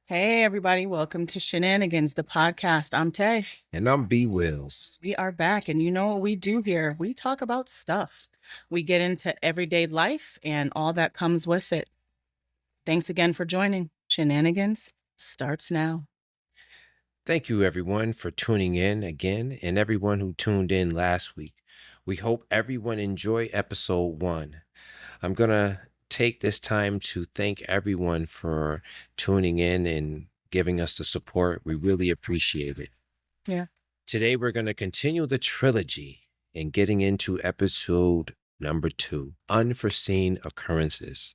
Hey, everybody. Welcome to Shenanigans, the podcast. I'm Tay. And I'm B Wills. We are back. And you know what we do here? We talk about stuff. We get into everyday life and all that comes with it. Thanks again for joining. Shenanigans starts now. Thank you, everyone, for tuning in again, and everyone who tuned in last week. We hope everyone enjoyed episode 1. I'm going to take this time to thank everyone for tuning in and giving us the support. We really appreciate it. Yeah. Today, we're going to continue the trilogy and getting into episode number 2, Unforeseen Occurrences.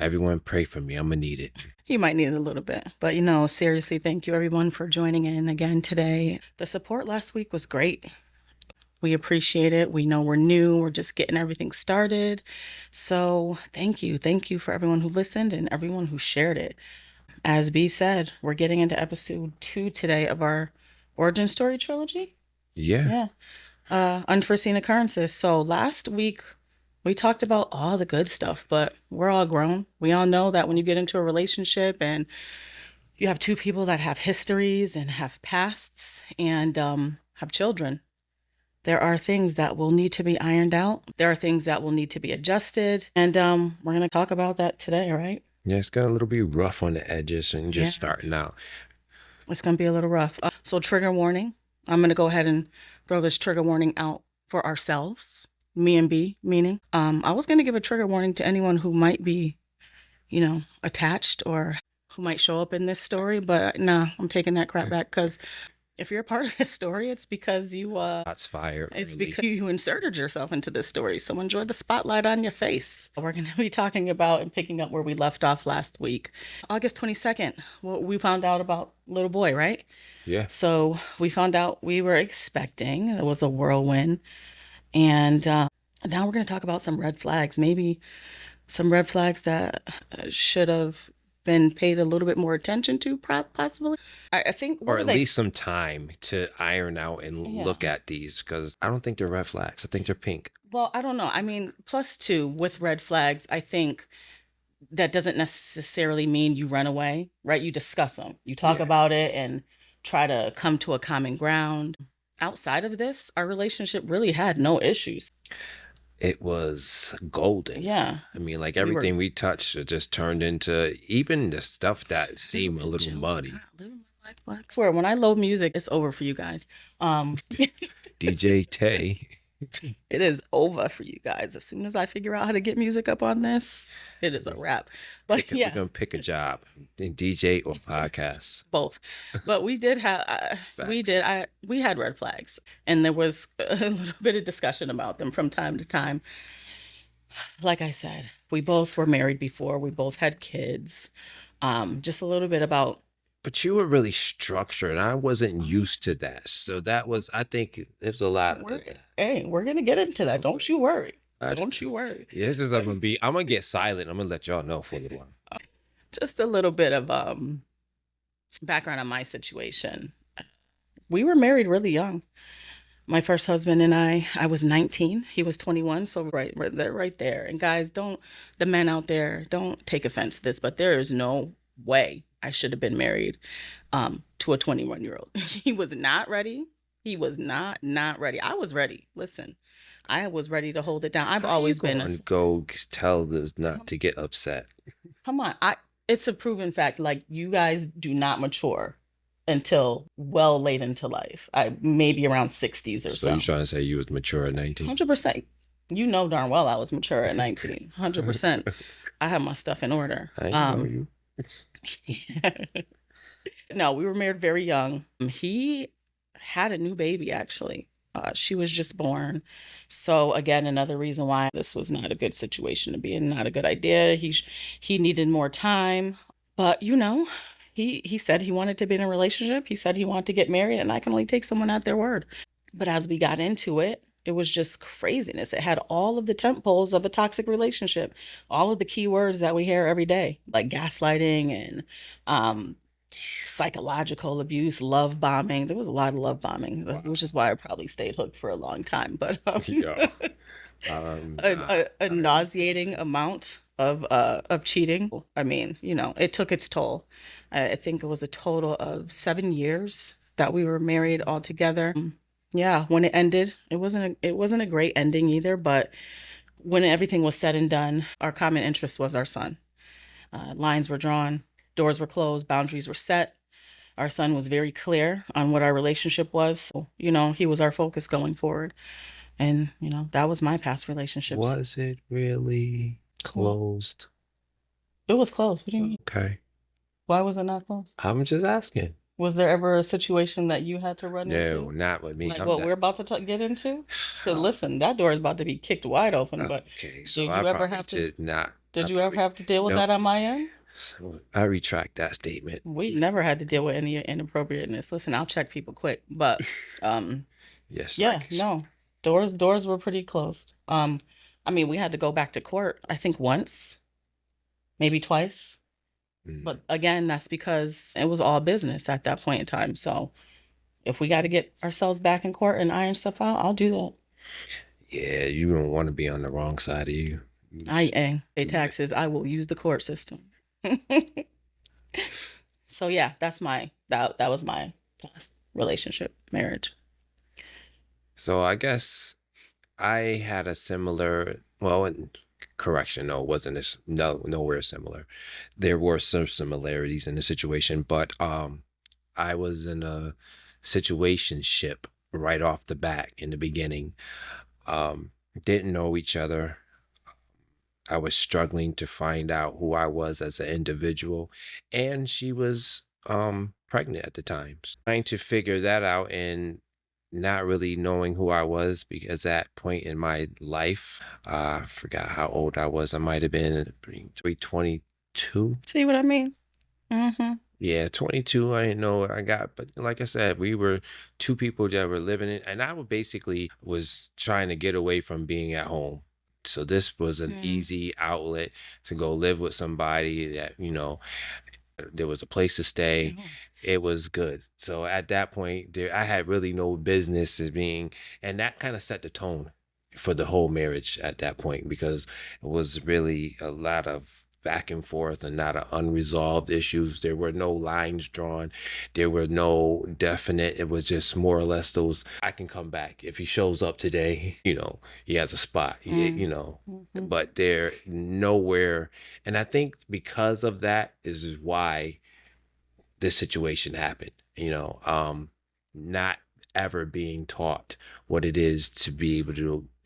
Everyone pray for me. I'm going to need it. You might need it a little bit. But, seriously, thank you, everyone, for joining in again today. The support last week was great. We appreciate it. We know we're new. We're just getting everything started. So thank you. Thank you for everyone who listened and everyone who shared it. As B said, we're getting into episode 2 today of our origin story trilogy. Yeah. Unforeseen Occurrences. So last week we talked about all the good stuff, but we're all grown. We all know that when you get into a relationship and you have two people that have histories and have pasts and have children, there are things that will need to be ironed out. There are things that will need to be adjusted. And we're going to talk about that today, right? Yeah, it's got a little bit rough on the edges and just starting out. It's going to be a little rough. So trigger warning. I'm going to go ahead and throw this trigger warning out for ourselves, me and B, meaning. I was going to give a trigger warning to anyone who might be, attached or who might show up in this story. But no, I'm taking that crap back because if you're a part of this story, it's because you Shots fired. it's really. because you inserted yourself into this story. So enjoy the spotlight on your face. We're going to be talking about and picking up where we left off last week. August 22nd, we found out about little boy, right? Yeah. So we found out we were expecting. It was a whirlwind. And now we're going to talk about some red flags, maybe some red flags that should have been paid a little bit more attention to, possibly. I think, Or at least some time to iron out and look at these, because I don't think they're red flags. I think they're pink. Well, I don't know. I mean, +2 with red flags, I think that doesn't necessarily mean you run away, right? You discuss them. You talk about it and try to come to a common ground. Outside of this, our relationship really had no issues. It was golden. Yeah. I mean, like everything we touched, it just turned into even the stuff that seemed a little muddy. I swear, when I load music, it's over for you guys. DJ Tay. It is over for you guys. As soon as I figure out how to get music up on this, it is a wrap. But We're going to pick a job, DJ or podcast. Both. But we did have, we had red flags. And there was a little bit of discussion about them from time to time. Like I said, we both were married before. We both had kids. Just a little bit about. But you were really structured. I wasn't used to that. So that was, I think it was a lot. Hey, we're going to get into that. Don't you worry. Don't you worry. Yeah, it's just I'm going to get silent. I'm going to let y'all know for a little while. Just a little bit of background on my situation. We were married really young. My first husband and I was 19. He was 21. So right there. And guys, the men out there, don't take offense to this, but there is no way I should have been married to a 21-year-old. He was not ready. He was not ready. I was ready. Listen, I was ready to hold it down. I've always been. Go tell them not to get upset. Come on. It's a proven fact. Like, you guys do not mature until well late into life. Maybe around 60s or so. So you're trying to say you was mature at 19? 100%. You know darn well I was mature at 19. 100%. I had my stuff in order. I know you. No, we were married very young. He had a new baby, actually. She was just born. So again, another reason why this was not a good situation to be in, not a good idea. He needed more time. But he said he wanted to be in a relationship. He said he wanted to get married, and I can only take someone at their word. But as we got into it, it was just craziness. It had all of the temp poles of a toxic relationship, all of the key words that we hear every day, like gaslighting and psychological abuse, love bombing. There was a lot of love bombing, which is why I probably stayed hooked for a long time. But a nauseating amount of cheating. I mean, it took its toll. I think it was a total of 7 years that we were married altogether. Yeah, when it ended, it wasn't a great ending either, but when everything was said and done, our common interest was our son. Lines were drawn, doors were closed, boundaries were set. Our son was very clear on what our relationship was. So, he was our focus going forward. And, that was my past relationships. Was it really Well, closed? it was closed. What do you mean? Okay. Why was it not closed? I'm just asking. Was there ever a situation that you had to run No, into? not with me. Like I'm what not. we're about to get into? Because listen, that door is about to be kicked wide open. But Okay, so did I you ever probably have to? did not. I Did you ever probably have to deal with no. that on my end? So I retract that statement. We never had to deal with any inappropriateness. Listen, I'll check people quick, but Yes, I yeah, guess. no. Doors were pretty closed. I mean, we had to go back to court, I think once, maybe twice. Mm. But again, that's because it was all business at that point in time. So if we got to get ourselves back in court and iron stuff out, I'll do that. Yeah, you don't want to be on the wrong side of you. Pay taxes. I will use the court system. So yeah, that was my past relationship, marriage. So I guess I had a similar, well, correction, no, it wasn't as no nowhere similar. There were some similarities in the situation, but I was in a situationship right off the bat in the beginning. Um, didn't know each other. I was struggling to find out who I was as an individual, and she was pregnant at the time. Trying to figure that out and not really knowing who I was because at that point in my life, I forgot how old I was. I might have been 22. See what I mean? Mm-hmm. Yeah, 22. I didn't know what I got, but like I said, we were two people that were living it, and I would basically was trying to get away from being at home. So this was an Mm. easy outlet to go live with somebody that, there was a place to stay. Oh. It was good. So at that point, I had really no business as being, and that kind of set the tone for the whole marriage at that point because it was really a lot of back and forth and not of unresolved issues. There were no lines drawn. There were no definite. It was just more or less those. I can come back if he shows up today. He has a spot. Mm-hmm. But they're nowhere. And I think because of that is why this situation happened, not ever being taught what it is to be able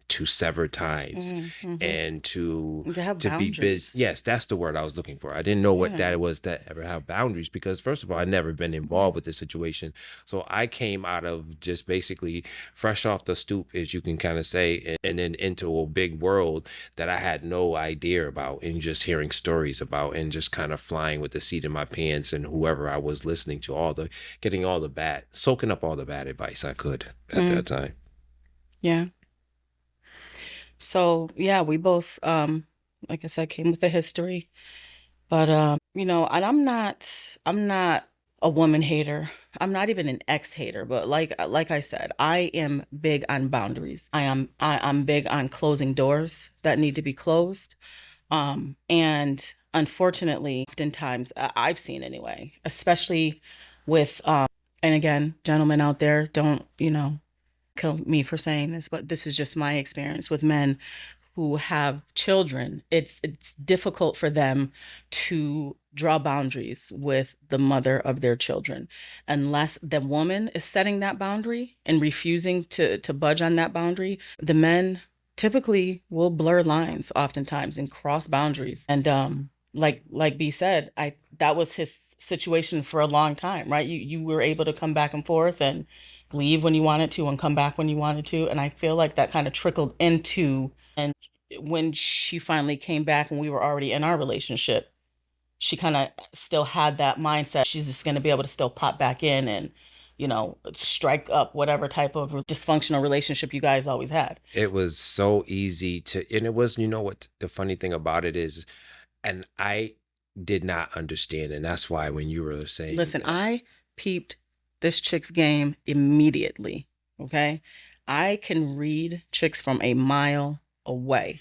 to sever ties Mm-hmm. and to To have be busy. boundaries. Yes, that's the word I was looking for. I didn't know what Yeah. that was that ever have boundaries because first of all, I never been involved with the situation. So I came out of just basically fresh off the stoop, as you can kind of say, and then into a big world that I had no idea about and just hearing stories about and just kind of flying with the seat in my pants and whoever I was listening to, getting all the bad, soaking up all the bad advice I could at Mm. that time. Yeah. So yeah, we both, like I said, came with a history. But and I'm not a woman hater. I'm not even an ex hater, but like I said, I am big on boundaries. I'm big on closing doors that need to be closed. And unfortunately, oftentimes I've seen anyway, especially with and again, gentlemen out there, don't, kill me for saying this, but this is just my experience with men who have children. It's difficult for them to draw boundaries with the mother of their children unless the woman is setting that boundary and refusing to budge on that boundary. The men typically will blur lines oftentimes and cross boundaries. And like B said, I that was his situation for a long time, right? You were able to come back and forth and leave when you wanted to and come back when you wanted to. And I feel like that kind of trickled into, and when she finally came back and we were already in our relationship, she kind of still had that mindset. She's just going to be able to still pop back in and, strike up whatever type of dysfunctional relationship you guys always had. It was so easy and it was, what the funny thing about it is, and I did not understand. And that's why when you were saying Listen, that, I peeped this chick's game immediately. Okay. I can read chicks from a mile away.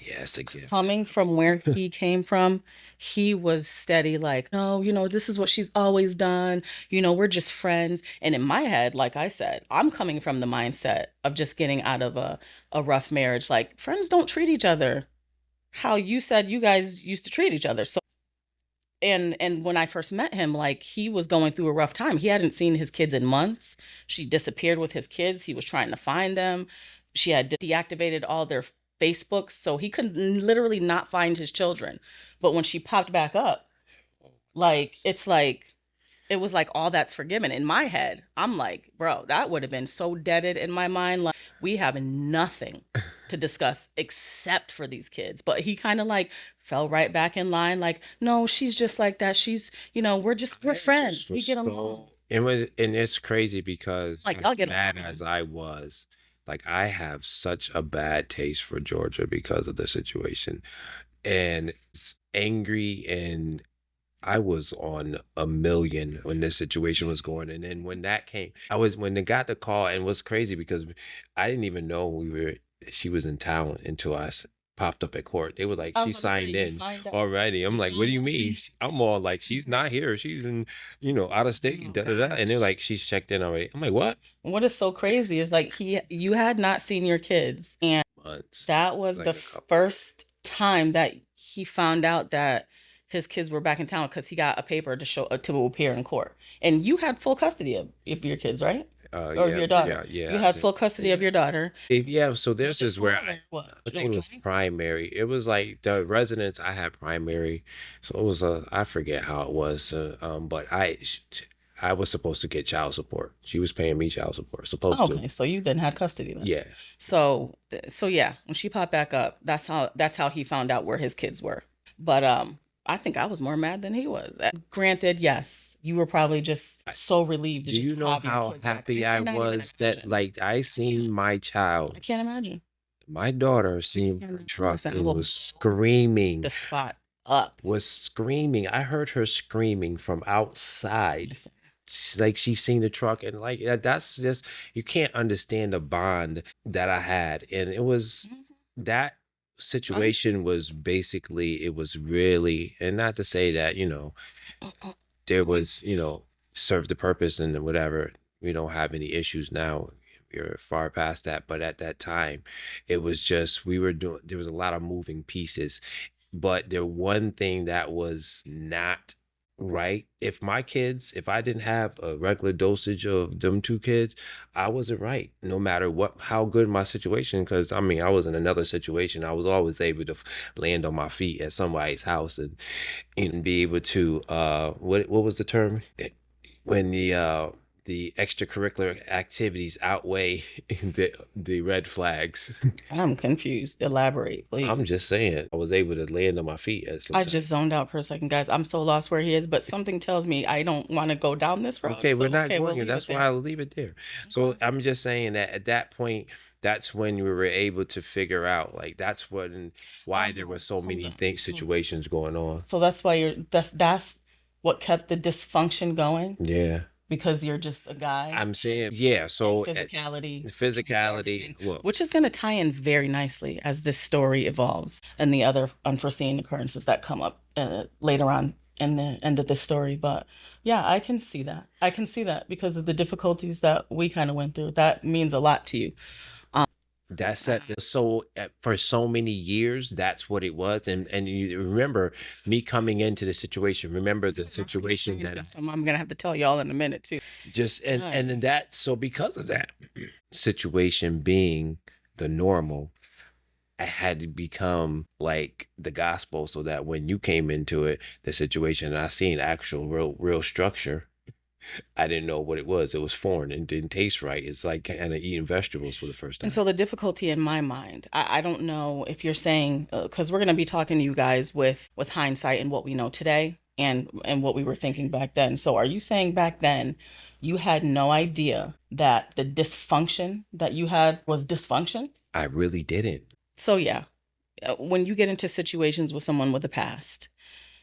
Yeah, it's a gift. Coming from where he came from, he was steady, like, no, this is what she's always done. We're just friends. And in my head, like I said, I'm coming from the mindset of just getting out of a rough marriage. Like, friends don't treat each other how you said you guys used to treat each other. So and when I first met him, like he was going through a rough time. He hadn't seen his kids in months. She disappeared with his kids. He was trying to find them. She had deactivated all their Facebooks, so he could literally not find his children. But when she popped back up, like it was like all that's forgiven. In my head, I'm like, bro, that would have been so deaded in my mind. Like, we have nothing to discuss except for these kids. But he kind of like fell right back in line, like, no, she's just like that. She's, we're I just friends. We was get along. so and it's crazy because Like, I'll as get mad along. as I was, like I have such a bad taste for Georgia because of the situation. And it's angry and I was on a million when this situation was going. And then when that came, when they got the call, and it was crazy because I didn't even know she was in town until popped up at court. They were like, I was she about to say, signed you in find out. already. I'm like, what do you mean? I'm all like, she's not here. She's in, out of state, Oh da da da. And gosh. they're like, she's checked in already. I'm like, what? What is so crazy is like you had not seen your kids, and Months, that was like the a couple. first time that he found out that his kids were back in town because he got a paper to show to appear in court. And you had full custody of your kids, right? Or of Yeah, your daughter. yeah, You yeah, had full custody of yeah. your daughter. Yeah, so Was this it is where full or what? I think Like it was joint? primary. It was like the residence I had primary, so it was I forget how it was, but I was supposed to get child support. She was paying me child support, supposed to. Okay, so you then had custody then. Yeah, So yeah, when she popped back up, that's how he found out where his kids were. But I think I was more mad than he was. Granted, yes, you were probably just I, so relieved to do you just know have your how kids back. I happy I cannot even was that imagine. like I I can't. seen my I child, can't imagine. my daughter I seen her can't. truck Listen, I and will was blow screaming, the spot up. was screaming. I heard her screaming from outside. Listen. Like she seen the truck and like that's just you can't understand the bond that I had. And it was Mhm. that I, situation was basically it was really, and not to say that, there was, served the purpose and whatever. We don't have any issues now. We're far past that. But at that time, it was just we were doing there was a lot of moving pieces. But the one thing that was not right, if I didn't have a regular dosage of them two kids, I wasn't right. No matter what how good my situation, because I mean I was in another situation. I was always able to land on my feet at somebody's house and be able to what was the term? When the extracurricular activities outweigh the red flags. I'm confused. Elaborate, I'm please. just saying, I was able to land on my feet at some I time. just zoned out for a second, guys. I'm so lost where he is, but something tells me I don't want to go down this road. Okay, we're So, not okay, we'll going there. leave it That's why there. I'll leave it there. So Okay. I'm just saying that at that point, that's when we were able to figure out like that's what and why there were Oh, so hold many on. things situations going on. So that's why that's what kept the dysfunction going Yeah. because you're just a guy I'm saying yeah, and so physicality trumped physicality, everything, well, which is going to tie in very nicely as this story evolves and the other unforeseen occurrences that come up later on in the end of this story. But yeah, I can see that. I can see that because of the difficulties that we kind of went through. That means a lot to you. Um, that's that so for so many years that's what it was. And you remember me coming into the situation, remember the situation that I'm gonna have to tell y'all in a minute too. just and Ay. then that so because of that situation being the normal, I had to become like the gospel so that when you came into it, the situation, and I seen actual real structure, I didn't know what it was. It was foreign and didn't taste right. It's like kind of eating vegetables for the first And time. so the difficulty in my mind, I don't know if you're saying because we're going to be talking to you guys with hindsight and what we know today and what we were thinking back then. So are you saying back then you had no idea that the dysfunction that you had was dysfunction? I really didn't. So yeah, when you get into situations with someone with a past,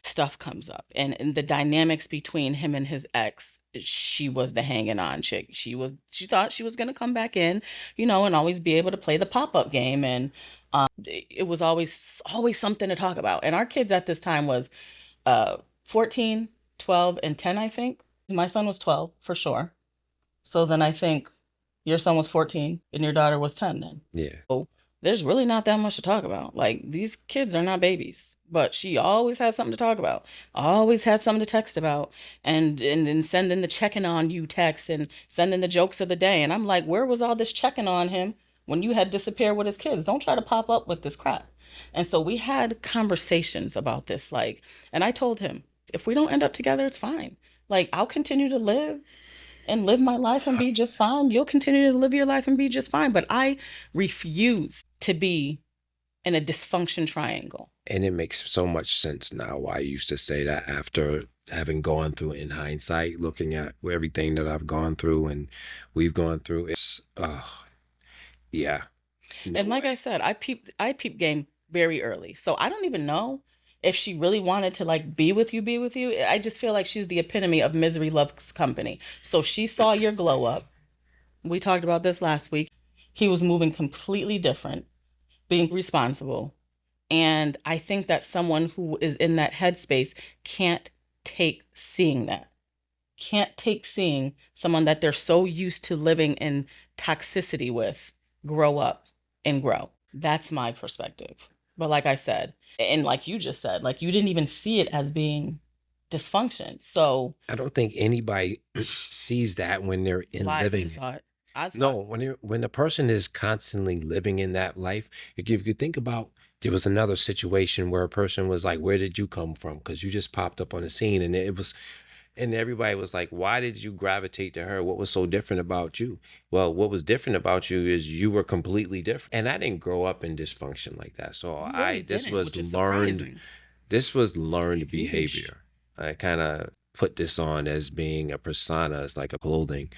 stuff comes up and the dynamics between him and his ex, she was the hanging on chick. She thought she was going to come back in, and always be able to play the pop-up game and It was always something to talk about. And our kids at this time was 14, 12, and 10, I think. My son was 12 for sure. So then I think your son was 14 and your daughter was 10 then. Yeah. So there's really not that much to talk about. Like these kids are not babies, but she always had something to talk about. Always had something to text about and sending the checking on you text and sending the jokes of the day. And I'm like, where was all this checking on him when you had disappeared with his kids? Don't try to pop up with this crap. And so we had conversations about this like, and I told him, if we don't end up together, it's fine. Like I'll continue to live my life and be just fine. You'll continue to live your life and be just fine. But I refuse to be in a dysfunction triangle. And it makes so much sense now why I used to say that after having gone through in hindsight, looking at everything that I've gone through and we've gone through. It's, yeah, no And like I way. said, I peep game very early. So I don't even know if she really wanted to like be with you. I just feel like she's the epitome of misery loves company. So she saw your glow up. We talked about this last week. He was moving completely different, being responsible. And I think that someone who is in that headspace can't take seeing that, can't take seeing someone that they're so used to living in toxicity with grow up and grow. That's my perspective. But like I said, and like you just said, like you didn't even see it as being dysfunction. So I don't think anybody sees that when they're in lies, I living it. saw it. I saw No, it. when a person is constantly living in that life, if you think about, there was another situation where a person was like, "Where did you come from?" Because you just popped up on the scene, and it was, and everybody was like, "Why did you gravitate to her? What was so different about you?" Well, what was different about you is you were completely different, and I didn't grow up in dysfunction like that. So You really I didn't, which is surprising. this was learned Yeesh. behavior. I kind of put this on as being a persona, as like a clothing,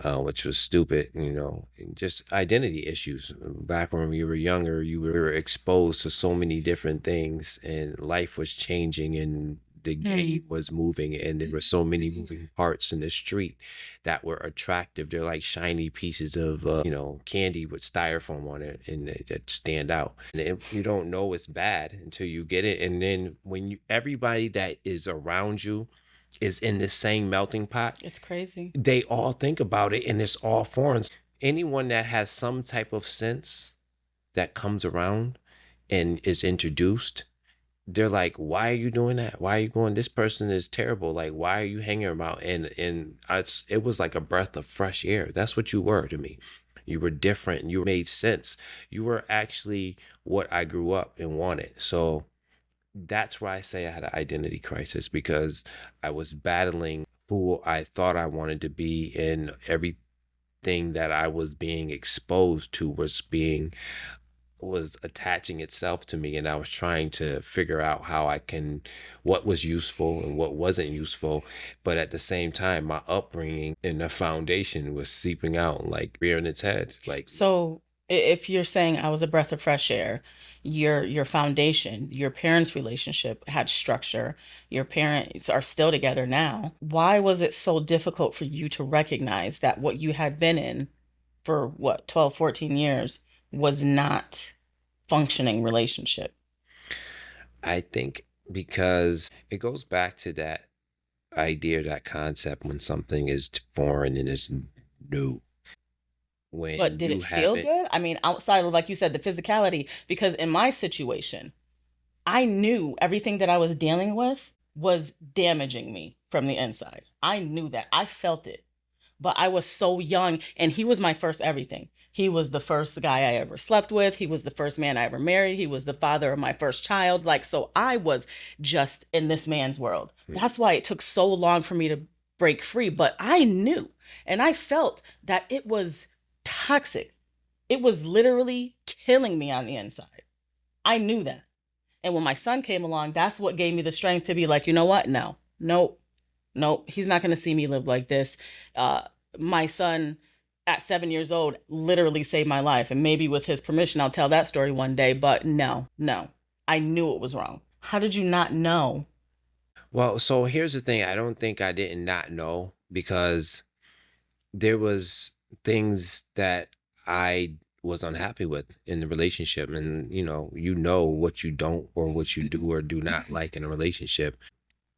which was stupid, and just identity issues. Back when we were younger, you were exposed to so many different things, and life was changing, and the Hmm. game was moving, and there were so many moving parts in the street that were attractive. They're like shiny pieces of, candy with styrofoam on it, and that stand out. And you don't know it's bad until you get it, and then when everybody that is around you is in the same melting pot, It's crazy. they all think about it and it's all foreign. Anyone that has some type of sense that comes around and is introduced, they're like, "Why are you doing that? Why are you going? This person is terrible. Like, why are you hanging about?" And it was like a breath of fresh air. That's what you were to me. You were different. You made sense. You were actually what I grew up and wanted. So that's why I say I had an identity crisis, because I was battling who I thought I wanted to be, and everything that I was being exposed to was attaching itself to me, and I was trying to figure out what was useful and what wasn't useful. But at the same time, my upbringing and the foundation was seeping out, like rearing its head. Like, So if you're saying I was a breath of fresh air, your foundation, your parents' relationship had structure. Your parents are still together now. Why was it so difficult for you to recognize that what you had been in for what, 12, 14 years was not functioning relationship? I think because it goes back to that idea, that concept, when something is foreign and is new, But when did you it feel haven't. good? I mean, outside of like you said, the physicality, because in my situation, I knew everything that I was dealing with was damaging me from the inside. I knew that. I felt it. But I was so young, and he was my first everything. He was the first guy I ever slept with. He was the first man I ever married. He was the father of my first child. Like, so I was just in this man's world. That's why it took so long for me to break free. But I knew and I felt that it was toxic. It was literally killing me on the inside. I knew that. And when my son came along, that's what gave me the strength to be like, you know what? No, nope, nope. He's not going to see me live like this. Uh, my son at 7 years old literally saved my life. And maybe with his permission, I'll tell that story one day. But no, no, I knew it was wrong. How did you not know? Well, so here's the thing. I don't think I did not know, because there was things that I was unhappy with in the relationship. And you know what you don't, or what you do or do not like in a relationship.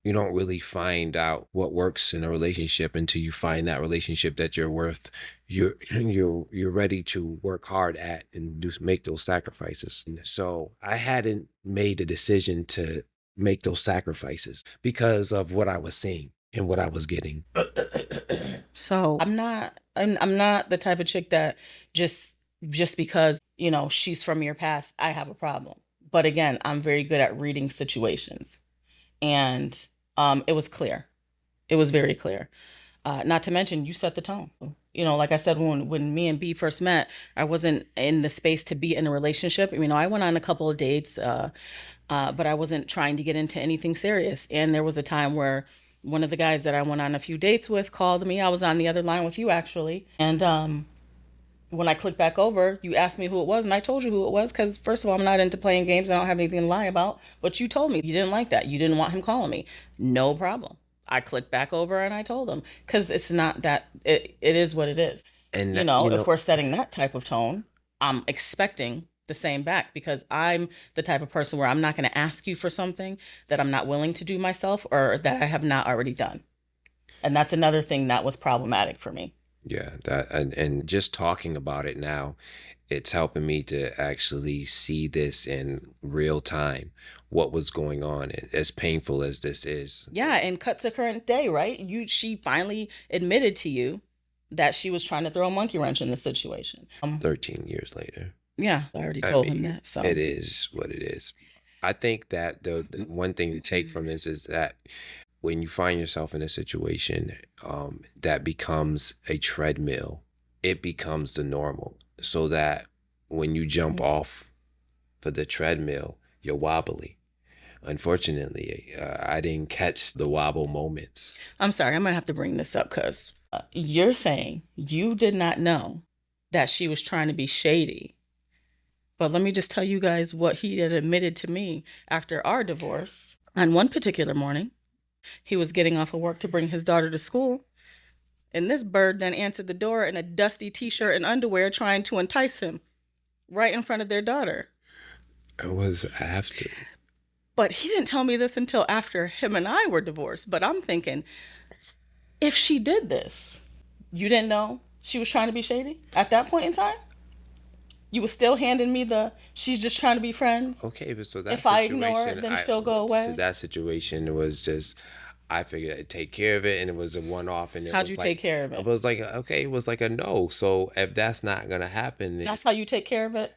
You don't really find out what works in a relationship until you find that relationship that you're worth, you're ready to work hard at and make those sacrifices. And so I hadn't made a decision to make those sacrifices because of what I was seeing and what I was getting. So I'm not the type of chick that just just because, she's from your past, I have a problem. But again, I'm very good at reading situations. And it was clear. It was very clear. Not to mention, you set the tone. Like I said, when me and B first met, I wasn't in the space to be in a relationship. I went on a couple of dates, but I wasn't trying to get into anything serious. And there was a time where one of the guys that I went on a few dates with called me. I was on the other line with you, actually. And when I clicked back over, you asked me who it was, and I told you who it was because, first of all, I'm not into playing games. I don't have anything to lie about. But you told me you didn't like that. You didn't want him calling me. No problem. I clicked back over and I told him because it's not that, it is what it is. And If we're setting that type of tone, I'm expecting the same back because I'm the type of person where I'm not going to ask you for something that I'm not willing to do myself or that I have not already done. And that's another thing that was problematic for me. yeah, that and just talking about it now, it's helping me to actually see this in real time, what was going on, as painful as this is. Yeah, and cut to current day, right? She finally admitted to you that she was trying to throw a monkey wrench in the situation. 13 years later. Yeah, I already I told him mean, that. So it is what it is. I think that the one thing to take from this is that when you find yourself in a situation that becomes a treadmill, it becomes the normal. So that when you jump off for the treadmill, you're wobbly. Unfortunately, I didn't catch the wobble moments. I'm sorry, I'm gonna have to bring this up because you're saying you did not know that she was trying to be shady. But let me just tell you guys what he had admitted to me after our divorce. On one particular morning, he was getting off of work to bring his daughter to school, and this bird then answered the door in a dusty t shirt and underwear trying to entice him right in front of their daughter. It was after. But he didn't tell me this until after him and I were divorced. But I'm thinking, if she did this, you didn't know she was trying to be shady at that point in time? You were still handing me the she's just trying to be friends? Okay, but so that If I ignore it, situation, then she'll go so away? that situation was just, I figured I'd take care of it, and it was a one off, and it How'd you was like, take care of it it? was like, okay, it was like a no. So if that's not gonna happen, then That's how you take care of it?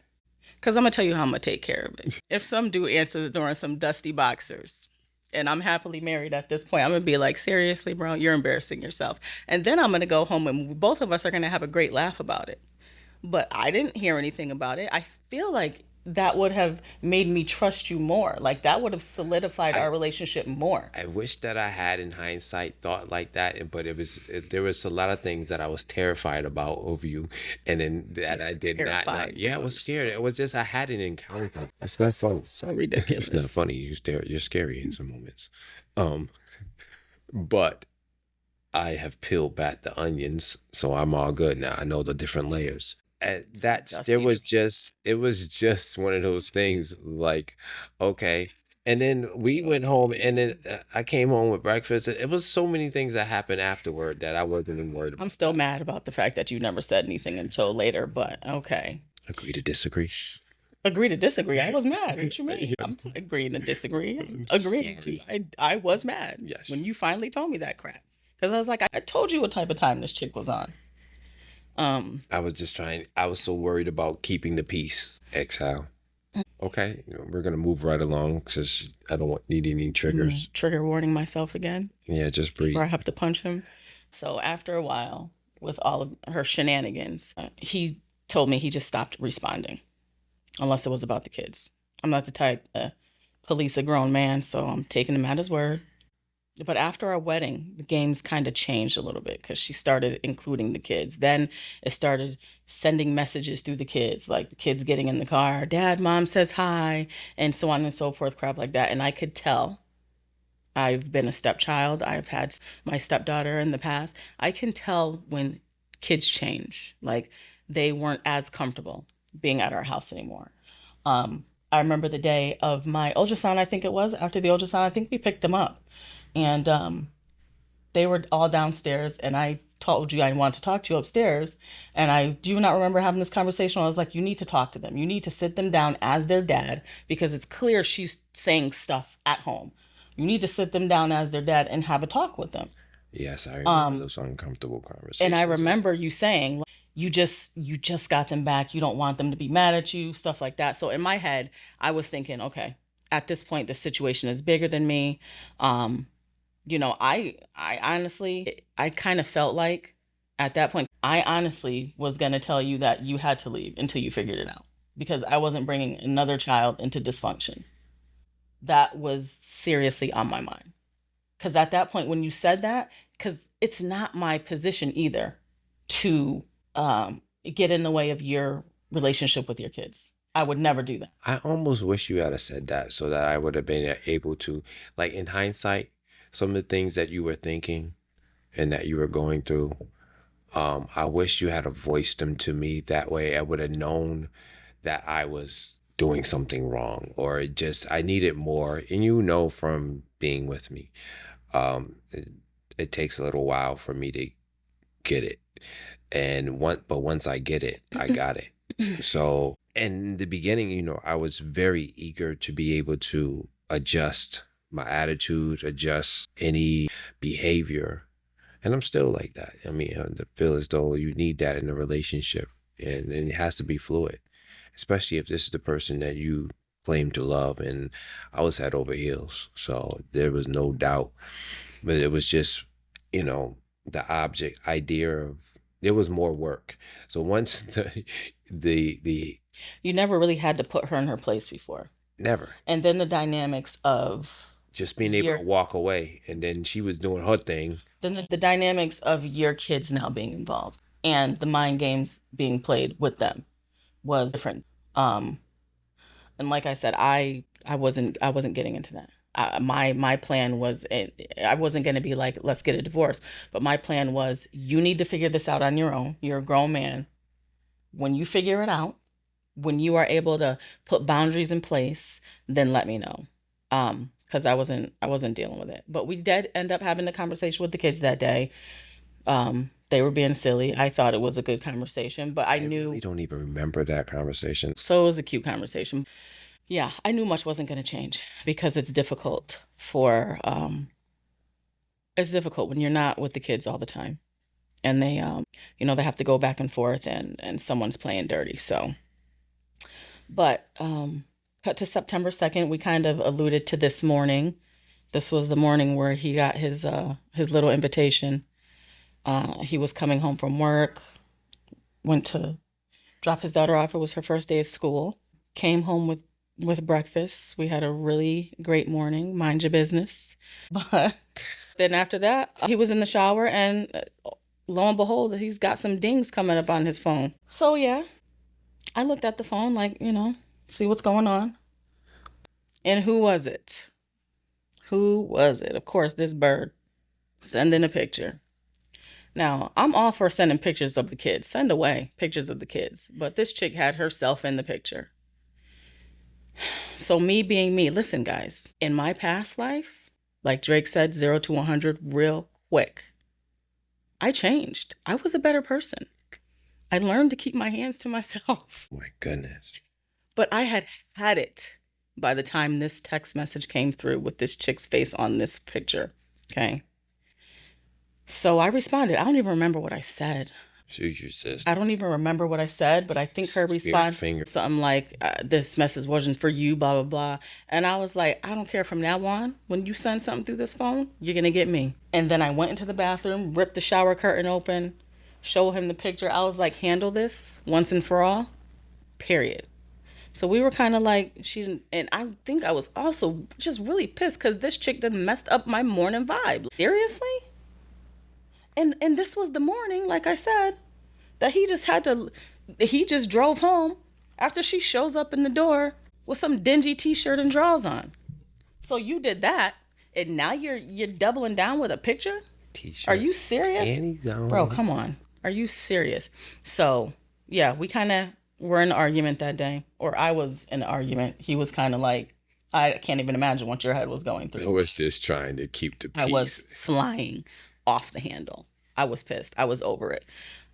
Because I'm going to tell you how I'm going to take care of it. If some dude answers the door in some dusty boxers, and I'm happily married at this point, I'm going to be like, seriously, bro, you're embarrassing yourself. And then I'm going to go home and both of us are going to have a great laugh about it. But I didn't hear anything about it. I feel like that would have made me trust you more. Like that would have solidified I our relationship more. I wish that I had in hindsight thought like that, but there was a lot of things that I was terrified about over you, and then that I did not know. Terrifying Yeah, I was moves. scared. It was just I had an encounter. It's not funny. So It's ridiculous. not funny. You're scary in some moments. Um, but I have peeled back the onions, so I'm all good now. I know the different layers. And that's there Dusty. was just it was just one of those things like, okay. And then we went home, and then I came home with breakfast. It was so many things that happened afterward that I wasn't even worried I'm about still that. mad about the fact that you never said anything until later, but okay. Agree to disagree. Agree to disagree. I was mad. What you mean? I'm not agreeing to disagree. I'm agreeing to. I was mad Yes. when you finally told me that crap because I was like, I told you what type of time this chick was on. Um, I was just trying. I was so worried about keeping the peace. Exhale. Okay, we're gonna move right along because I don't need any triggers. trigger warning myself again Yeah, just before breathe. I have to punch him. So after a while, with all of her shenanigans, he told me he just stopped responding unless it was about the kids. I'm not the type to police a grown man, so I'm taking him at his word. But after our wedding, the games kind of changed a little bit because she started including the kids. Then it started sending messages through the kids, like the kids getting in the car, Dad, Mom says hi, and so on and so forth, crap like that. And I could tell I've been a stepchild, I've had my stepdaughter in the past. I can tell when kids change. Like they weren't as comfortable being at our house anymore. I remember the day of my ultrasound, I think it was. After the ultrasound, I think we picked them up. And they were all downstairs, and I told you I wanted to talk to you upstairs. And I do not remember having this conversation. I was like, you need to talk to them. You need to sit them down as their dad, because it's clear she's saying stuff at home. You need to sit them down as their dad and have a talk with them. Yes, I remember those uncomfortable And I conversations. remember you saying, like, you just got them back. You don't want them to be mad at you, stuff like that. So in my head, I was thinking, okay, at this point, the situation is bigger than me. Um, I honestly, I kind of felt like at that point, I honestly was going to tell you that you had to leave until you figured it out, because I wasn't bringing another child into dysfunction. That was seriously on my mind. Because at that point, when you said that, because it's not my position either to get in the way of your relationship with your kids. I would never do that. I almost wish you had said that so that I would have been able to, like in hindsight, some of the things that you were thinking and that you were going through. I wish you had voiced them to me. That way I would have known that I was doing something wrong, or I needed more. And from being with me, it takes a little while for me to get it. But once I get it, I got it. So in the beginning, I was very eager to be able to adjust my attitude, adjust any behavior. And I'm still like that. I mean, I feel as though you need that in a relationship, and it has to be fluid, especially if this is the person that you claim to love. And I was head over heels. So there was no doubt, but it was just, the object idea of, there was more work. So once the You never really had to put her in her place before. never, And then the dynamics of just being able to walk away, and then she was doing her thing. the dynamics of your kids now being involved and the mind games being played with them was different. Um, and like I said, I wasn't getting into that. My plan was, I wasn't going to be like, let's get a divorce, but my plan was, you need to figure this out on your own. You're a grown man. When you figure it out, when you are able to put boundaries in place, then let me know. Because I wasn't dealing with it. But we did end up having a conversation with the kids that day. They were being silly. I thought it was a good conversation, but I knew. Really don't even remember that conversation. So it was a cute conversation. Yeah, I knew much wasn't going to change, because it's difficult when you're not with the kids all the time, and they have to go back and forth, and someone's playing dirty. So, but cut to September 2nd, we kind of alluded to this morning. This was the morning where he got his little invitation. He was coming home from work, went to drop his daughter off. It was her first day of school. Came home with breakfast. We had a really great morning. Mind your business. But then after that, he was in the shower, and lo and behold, he's got some dings coming up on his phone. So yeah, I looked at the phone like, see what's going on. And who was it? Who was it? Of course, this bird sending a picture. Now, I'm all for sending pictures of the kids. Send away pictures of the kids. But this chick had herself in the picture. So me being me, listen, guys, in my past life, like Drake said, 0 to 100 real quick. I changed. I was a better person. I learned to keep my hands to myself. Oh my goodness. But I had it by the time this text message came through with this chick's face on this picture. Okay. So I responded. I don't even remember what I said. Shoot your sister. I don't even remember what I said, but I think her response something like, this message wasn't for you, blah, blah, blah. And I was like, I don't care, from now on, when you send something through this phone, you're going to get me. And then I went into the bathroom, ripped the shower curtain open, show him the picture. I was like, handle this once and for all, period. So we were kind of like, and I think I was also just really pissed because this chick done messed up my morning vibe. Seriously? And this was the morning, like I said, that he just drove home after she shows up in the door with some dingy t-shirt and drawers on. So you did that, and now you're doubling down with a picture? T-shirt. Are you serious? Bro, come on. Are you serious? So, Yeah, we kind of were in an argument that day, or I was in an argument. He was kind of like, I can't even imagine what your head was going I through. was just trying to keep the I peace. was flying off the handle. I was pissed. I was over it.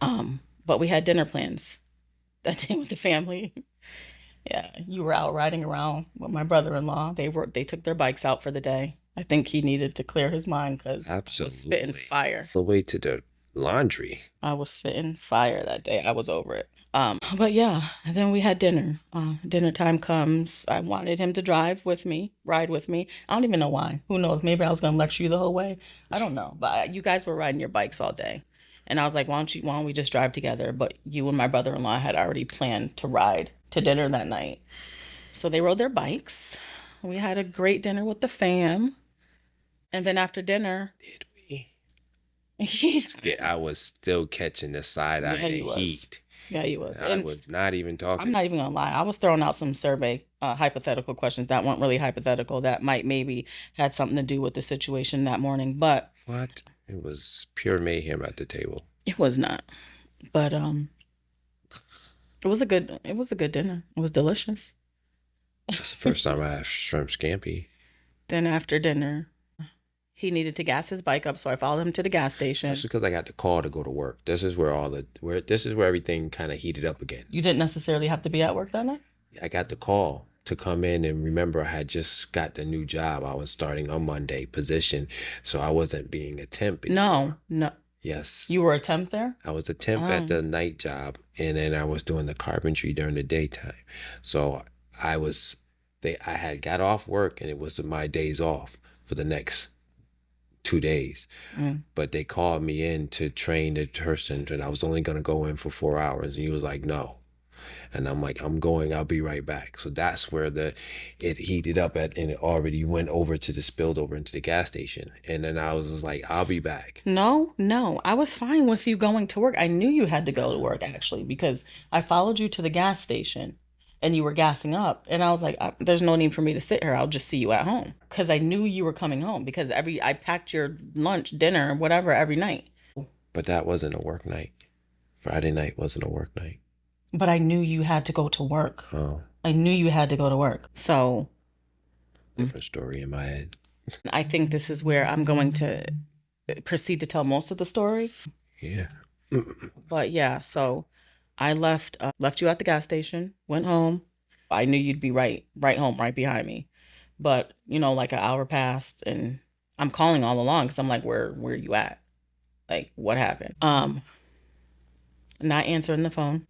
But we had dinner plans that day with the family. Yeah, you were out riding around with my brother-in-law. They took their bikes out for the day. I think he needed to clear his mind because I was spitting Absolutely. fire. The way to the laundry. I was spitting fire that day. I was over it. But yeah, and then we had dinner. Dinner time comes. I wanted him to drive with me, ride with me. I don't even know why. Who knows? Maybe I was gonna lecture you the whole way. I don't know. But you guys were riding your bikes all day, and I was like, why don't we just drive together? But you and my brother-in-law had already planned to ride to dinner that night, so they rode their bikes. We had a great dinner with the fam, and then after dinner, Did we? yeah, Yeah, I was still catching the side eye and he the was. heat. Yeah, he was. I And was not even I'm talking. not even gonna lie. I was throwing out some survey hypothetical questions that weren't really hypothetical that might maybe had something to do with the situation that morning, but What? It was pure mayhem at the table. it was not. But it was a good dinner. It was delicious. That's the first time I had shrimp scampi. Then after dinner, he needed to gas his bike up, so I followed him to the gas That's station. because I got the call to go to work. This is where this is where everything kind of heated up again. You didn't necessarily have to be at work that night? I got the call to come in, and remember I had just got the new job. I was starting on Monday position, so I wasn't being a temp No, anymore. no. Yes. You were a temp there? I was a temp at Oh. the night job, and then I was doing the carpentry during the daytime. So I was I had got off work, and it was my days off for the next 2 days. Mm. But they called me in to train the person, and I was only gonna go in for 4 hours, and he was like, no. And I'm like, I'm going, I'll be right back. So that's where it heated up at, and it already went over to the spilled over into the gas station. And then I was just like, I'll be back. No, no. I was fine with you going to work. I knew you had to go to work actually because I followed you to the gas station and you were gassing up. And I was like, there's no need for me to sit here. I'll just see you at home. Because I knew you were coming home because I packed your lunch, dinner, whatever every night. But that wasn't a work night. Friday night wasn't a work night. But I knew you had to go to work. Oh, I knew you had to go to work. So different story in my head. I think this is where I'm going to proceed to tell most of the story. Yeah. But yeah, so I left you at the gas station, went home. I knew you'd be right home, right behind me. But, like an hour passed and I'm calling all along because I'm like, where you at? Like, what happened? Not answering the phone.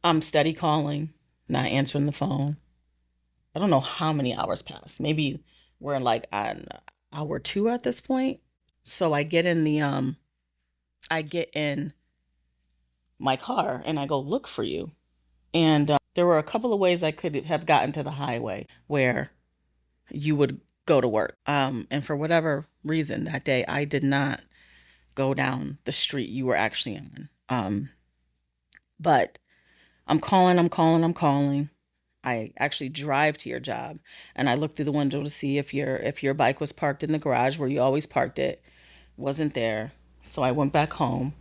I'm steady calling, not answering the phone. I don't know how many hours passed. Maybe we're like on hour two at this point. So I get in my car and I go look for you. And there were a couple of ways I could have gotten to the highway where you would go to work. And for whatever reason that day, I did not go down the street you were actually on. But I'm calling, I'm calling, I'm calling. I actually drive to your job and I looked through the window to see if your bike was parked in the garage where you always parked it. Wasn't there. So I went back home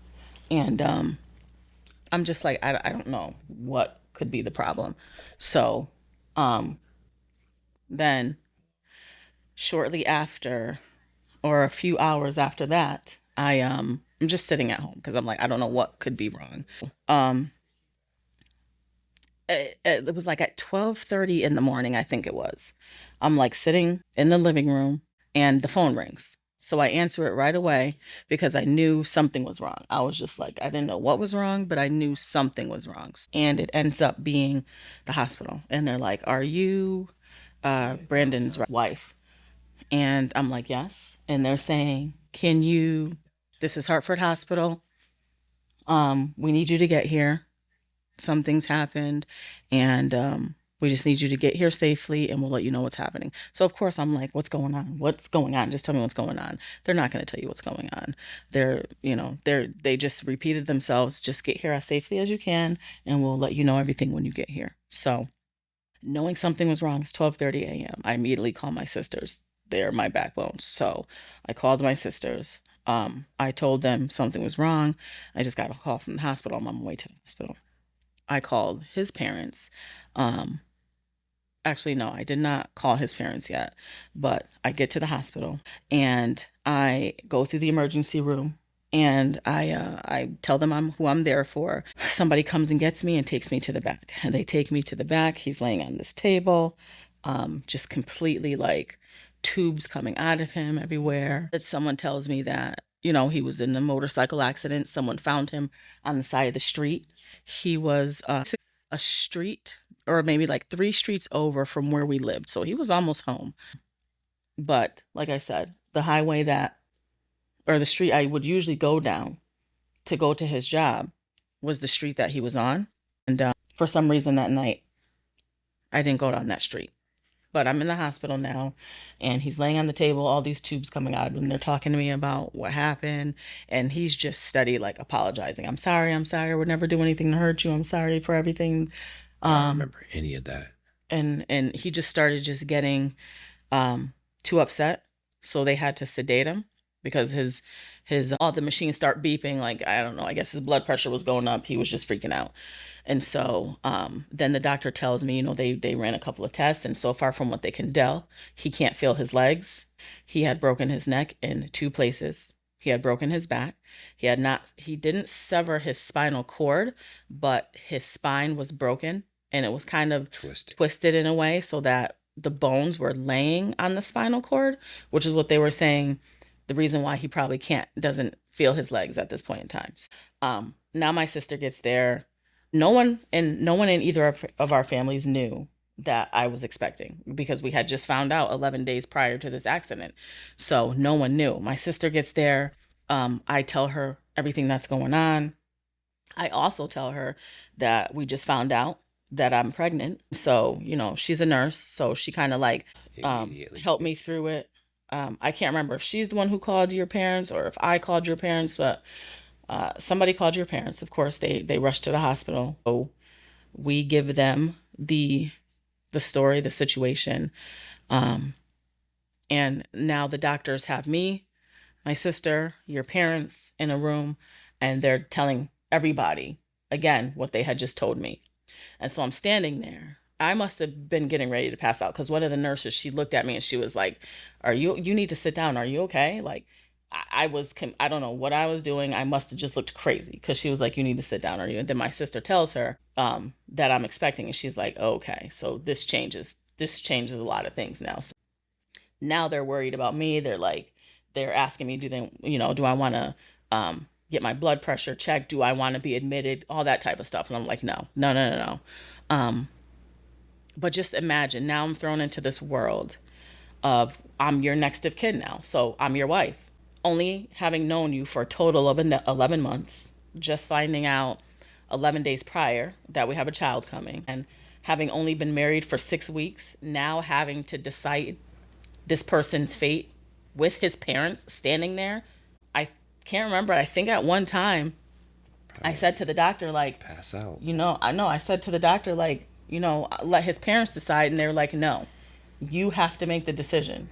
and I'm just like, I don't know what could be the problem. So then shortly after or a few hours after that, I'm just sitting at home because I'm like, I don't know what could be wrong. It was like at 12:30 in the morning, I think it was. I'm like sitting in the living room and the phone rings. So I answer it right away because I knew something was wrong. I was just like, I didn't know what was wrong, but I knew something was wrong. And it ends up being the hospital. And they're like, are you Brandon's wife? And I'm like, yes. And they're saying, this is Hartford Hospital. We need you to get here. Something's happened and we just need you to get here safely and we'll let you know what's happening. So of course I'm like, what's going on, just tell me what's going on. They're not going to tell you what's going on. They just repeated themselves, just get here as safely as you can and we'll let you know everything when you get here. So knowing something was wrong, it's 12:30 a.m. I immediately called my sisters. They're my backbone. So I called my sisters. I told them something was wrong. I just got a call from the hospital. I'm on my way to the hospital. I called his parents. Um, Actually, no, I did not call his parents yet, but I get to the hospital and I go through the emergency room and I tell them I'm there for. Somebody comes and gets me and takes me to the back. And they take me to the back. He's laying on this table, just completely like tubes coming out of him everywhere. That someone tells me that, he was in a motorcycle accident. Someone found him on the side of the street. He was a street or maybe like 3 streets over from where we lived. So he was almost home. But like I said, the highway or the street I would usually go down to go to his job was the street that he was on. And for some reason that night, I didn't go down that street. But I'm in the hospital now, and he's laying on the table, all these tubes coming out, and they're talking to me about what happened. And he's just steady, like apologizing. I'm sorry, I would never do anything to hurt you. I'm sorry for everything. I don't remember any of that. And he just started just getting too upset, so they had to sedate him because his all the machines start beeping, like I don't know, I guess his blood pressure was going up. He was just freaking out. And so then the doctor tells me, they ran a couple of tests, and so far from what they can tell, he can't feel his legs. He had broken his neck in 2 places. He had broken his back. He didn't sever his spinal cord, but his spine was broken and it was kind of twisted in a way so that the bones were laying on the spinal cord, which is what they were saying the reason why he probably doesn't feel his legs at this point in time. Now my sister gets there. No one in either of our families knew that I was expecting because we had just found out 11 days prior to this accident. So no one knew. My sister gets there. I tell her everything that's going on. I also tell her that we just found out that I'm pregnant. So, she's a nurse. So she kind of like helped me through it. I can't remember if she's the one who called your parents or if I called your parents, but somebody called your parents. Of course, they rushed to the hospital. So we give them the story, the situation. And now the doctors have me, my sister, your parents in a room, and they're telling everybody again what they had just told me. And so I'm standing there. I must have been getting ready to pass out because one of the nurses, she looked at me and she was like, you need to sit down. Are you okay? Like I don't know what I was doing. I must have just looked crazy because she was like, you need to sit down. Are you? And then my sister tells her that I'm expecting. And she's like, okay, so this changes a lot of things now. So now they're worried about me. They're asking me, do I want to get my blood pressure checked? Do I want to be admitted? All that type of stuff. And I'm like, no, no, no, no, no. But just imagine now I'm thrown into this world of I'm your next of kin now. So I'm your wife. Only having known you for a total of 11 months, just finding out 11 days prior that we have a child coming, and having only been married for 6 weeks, now having to decide this person's fate with his parents standing there. I can't remember. I think at one time I said to the doctor, like, pass out. I said to the doctor, like, let his parents decide. And they're like, no, you have to make the decision.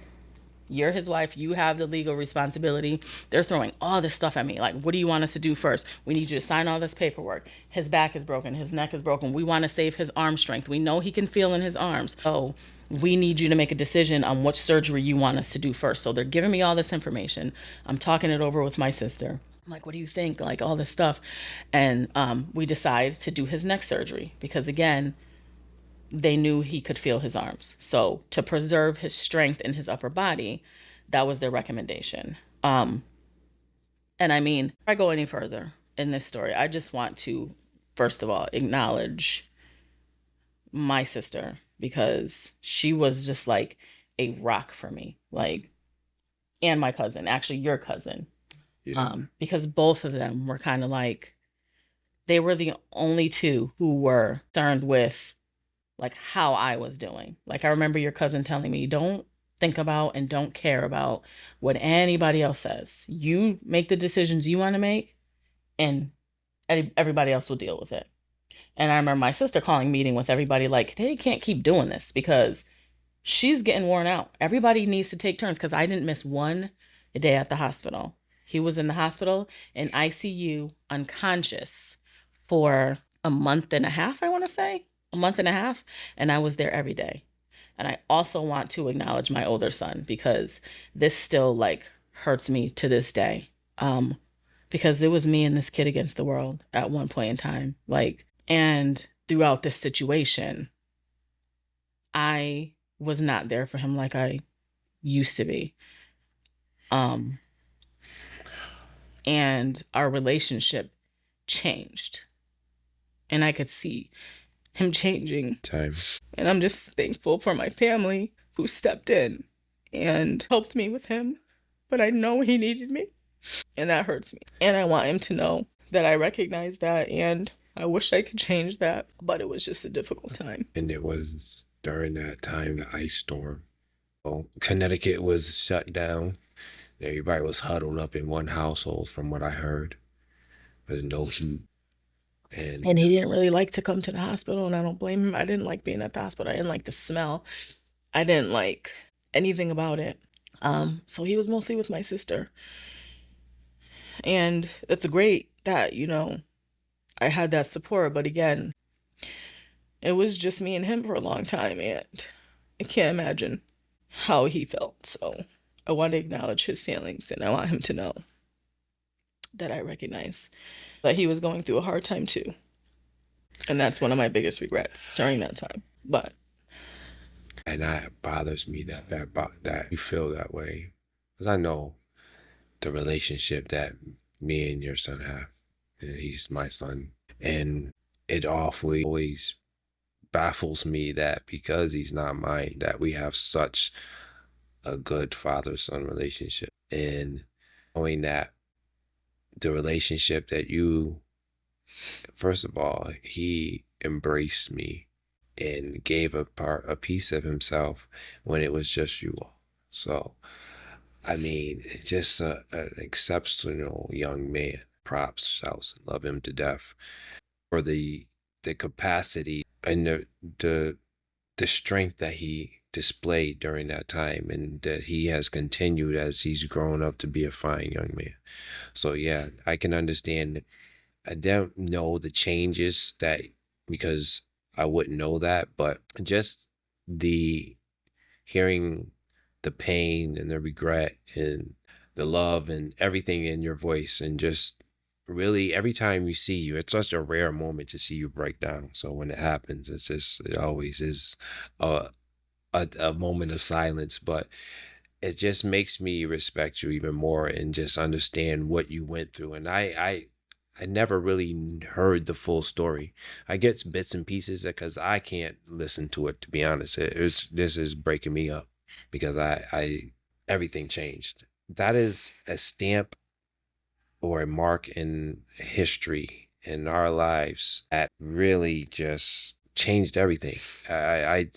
You're his wife. You have the legal responsibility. They're throwing all this stuff at me. Like, what do you want us to do first? We need you to sign all this paperwork. His back is broken. His neck is broken. We want to save his arm strength. We know he can feel in his arms. So we need you to make a decision on what surgery you want us to do first. So they're giving me all this information. I'm talking it over with my sister. I'm like, what do you think? Like all this stuff. And we decide to do his neck surgery because, again, they knew he could feel his arms. So to preserve his strength in his upper body, that was their recommendation. And I mean, if I go any further in this story, I just want to, first of all, acknowledge my sister because she was just like a rock for me. Like, and my cousin, actually your cousin. Yeah. Because both of them were kind of like, they were the only two who were concerned with like how I was doing. Like I remember your cousin telling me, don't think about and don't care about what anybody else says. You make the decisions you want to make and everybody else will deal with it. And I remember my sister calling meeting with everybody like, they can't keep doing this because she's getting worn out. Everybody needs to take turns because I didn't miss one day at the hospital. He was in the hospital in ICU, unconscious for a month and a half, I want to say, a month and a half. And I was there every day. And I also want to acknowledge my older son because this still like hurts me to this day. Because it was me and this kid against the world at one point in time. Like, and throughout this situation, I was not there for him like I used to be. Um, and our relationship changed. And I could see him changing. Time. And I'm just thankful for my family who stepped in and helped me with him. But I know he needed me, and that hurts me. And I want him to know that I recognize that, and I wish I could change that, but it was just a difficult time. And it was during that time, the ice storm. Well, Connecticut was shut down. Everybody was huddled up in one household, from what I heard. There's no heat. And he didn't really like to come to the hospital, and I don't blame him. I didn't like being at the hospital. I didn't like the smell. I didn't like anything about it. So he was mostly with my sister. And it's great that, you know, I had that support. But again, it was just me and him for a long time. And I can't imagine how he felt. So I want to acknowledge his feelings, and I want him to know that I recognize that he was going through a hard time too. And that's one of my biggest regrets during that time. But and that bothers me that you feel that way, because I know the relationship that me and your son have. And he's my son, and it awfully always baffles me that because he's not mine, that we have such a good father-son relationship. And knowing that the relationship that you, first of all, he embraced me and gave a piece of himself when it was just you all. So, I mean, just an exceptional young man. Props, shouts, and love him to death for the capacity and the strength that he displayed during that time, and that he has continued as he's grown up to be a fine young man. So yeah, I can understand. I don't know the changes that, because I wouldn't know that, but just the hearing the pain and the regret and the love and everything in your voice, and just really every time you see you, it's such a rare moment to see you break down. So when it happens, it always is a, a moment of silence, but it just makes me respect you even more and just understand what you went through. And I never really heard the full story. I get bits and pieces because I can't listen to it, to be honest. This is breaking me up because I everything changed. That is a stamp or a mark in history in our lives that really just changed everything. I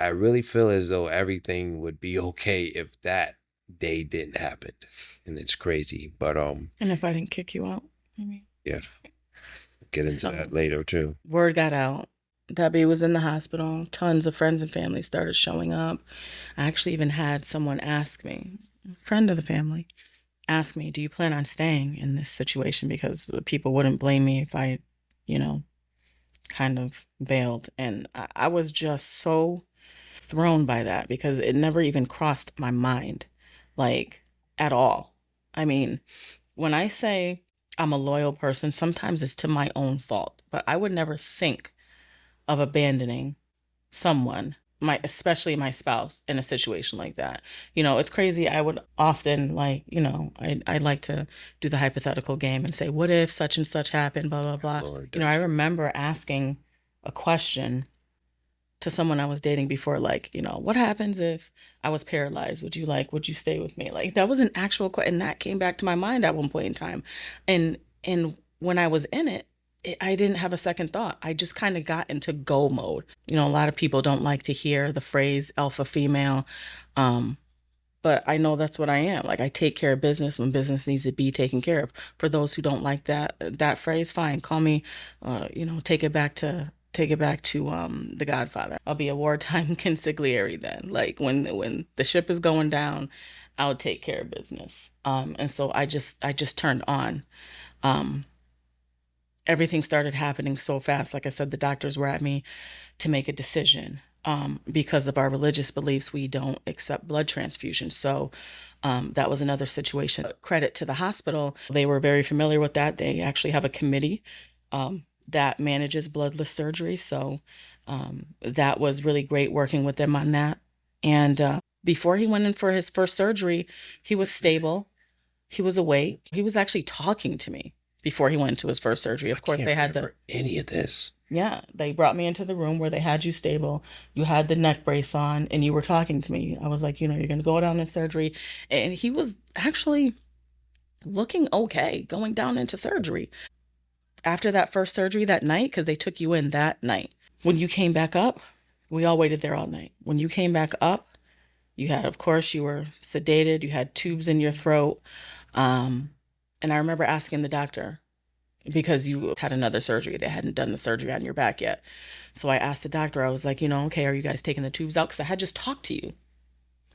really feel as though everything would be okay if that day didn't happen, and it's crazy. But and if I didn't kick you out, I mean, yeah, get into so that later too. word got out. Debbie was in the hospital. Tons of friends and family started showing up. I actually even had someone ask me, a friend of the family, ask me, "Do you plan on staying in this situation?" Because the people wouldn't blame me if I, you know, kind of bailed. And I was just so thrown by that because it never even crossed my mind, like at all. I mean, when I say I'm a loyal person, sometimes it's to my own fault, but I would never think of abandoning someone, my especially my spouse, in a situation like that. You know, it's crazy. I would often like, you know, I like to do the hypothetical game and say, what if such and such happened, blah blah blah. Lord, You know, I remember asking a question to someone I was dating before, like, you know, what happens if I was paralyzed? Would you stay with me? Like, that was an actual question, and that came back to my mind at one point in time. And when I was in it, I didn't have a second thought. I just kind of got into go mode. You know, a lot of people don't like to hear the phrase alpha female. But I know that's what I am. Like, I take care of business when business needs to be taken care of. For those who don't like that phrase, fine, call me, you know, take it back to The Godfather. I'll be a wartime consigliere then. Like when the ship is going down, I'll take care of business. And so I just turned on. Um, Everything started happening so fast. Like I said, the doctors were at me to make a decision. Because of our religious beliefs, we don't accept blood transfusions. So that was another situation. Credit to the hospital. They were very familiar with that. They actually have a committee that manages bloodless surgery. So that was really great working with them on that. And before he went in for his first surgery, he was stable. He was awake. He was actually talking to me before he went into his first surgery. I Of course, can't they had the, remember any of this. yeah, they brought me into the room where they had you stable. You had the neck brace on and you were talking to me. I was like, you're going to go down in surgery. And he was actually looking okay going down into surgery. After that first surgery that night, because they took you in that night, when you came back up, we all waited there all night. When you came back up, you had, of course, you were sedated, you had tubes in your throat. Um, and I remember asking the doctor, because you had another surgery. They hadn't done the surgery on your back yet. So I asked the doctor, I was like, okay, are you guys taking the tubes out? Because I had just talked to you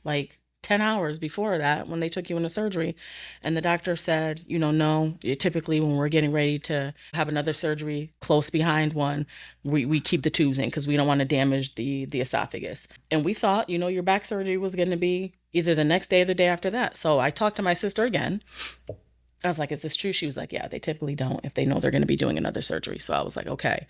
like 10 hours before that when they took you into surgery. And the doctor said, no, typically when we're getting ready to have another surgery close behind one, we keep the tubes in because we don't want to damage the esophagus. And we thought, your back surgery was going to be either the next day or the day after that. So I talked to my sister again. I was like, is this true? She was like, yeah, they typically don't if they know they're going to be doing another surgery. So I was like, okay.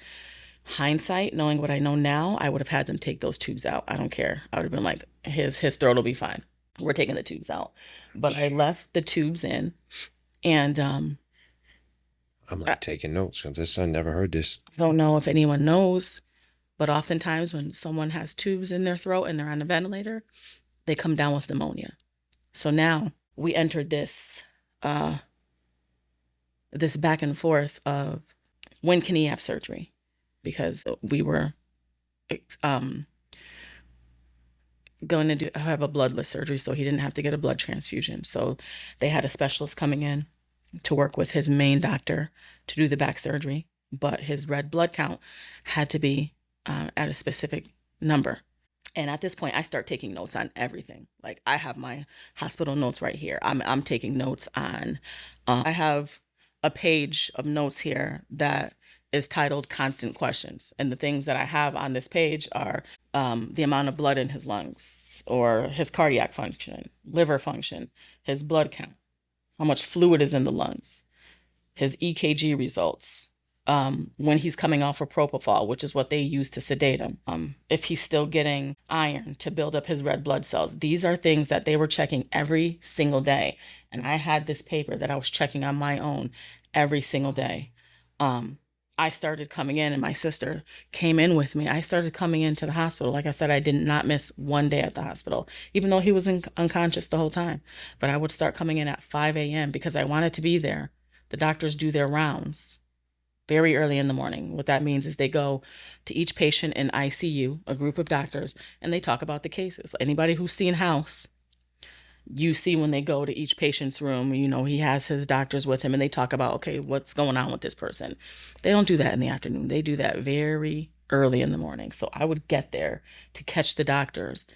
Hindsight, knowing what I know now, I would have had them take those tubes out. I don't care. I would have been like, his throat will be fine. We're taking the tubes out. But I left the tubes in, and I'm I like taking notes because this I never heard this. don't know if anyone knows, but oftentimes when someone has tubes in their throat and they're on a ventilator, they come down with pneumonia. So now we entered this back and forth of when can he have surgery, because we were um, going to have a bloodless surgery, so he didn't have to get a blood transfusion. So they had a specialist coming in to work with his main doctor to do the back surgery, but his red blood count had to be at a specific number. And at this point, I start taking notes on everything. Like I have my hospital notes right here. I'm taking notes on. I have a page of notes here that is titled "Constant Questions," and the things that I have on this page are the amount of blood in his lungs, or his cardiac function, liver function, his blood count, how much fluid is in the lungs, his EKG results, when he's coming off of propofol, which is what they use to sedate him, if he's still getting iron to build up his red blood cells. These are things that they were checking every single day. And I had this paper that I was checking on my own every single day. I started coming in, and my sister came in with me. I started coming into the hospital. Like I said, I did not miss one day at the hospital, even though he was unconscious the whole time. But I would start coming in at 5 a.m. because I wanted to be there. The doctors do their rounds very early in the morning. What that means is they go to each patient in ICU, a group of doctors, and they talk about the cases. Anybody who's seen House, you see when they go to each patient's room, he has his doctors with him and they talk about, okay, what's going on with this person. They don't do that in the afternoon. They do that very early in the morning. So I would get there to catch the doctors,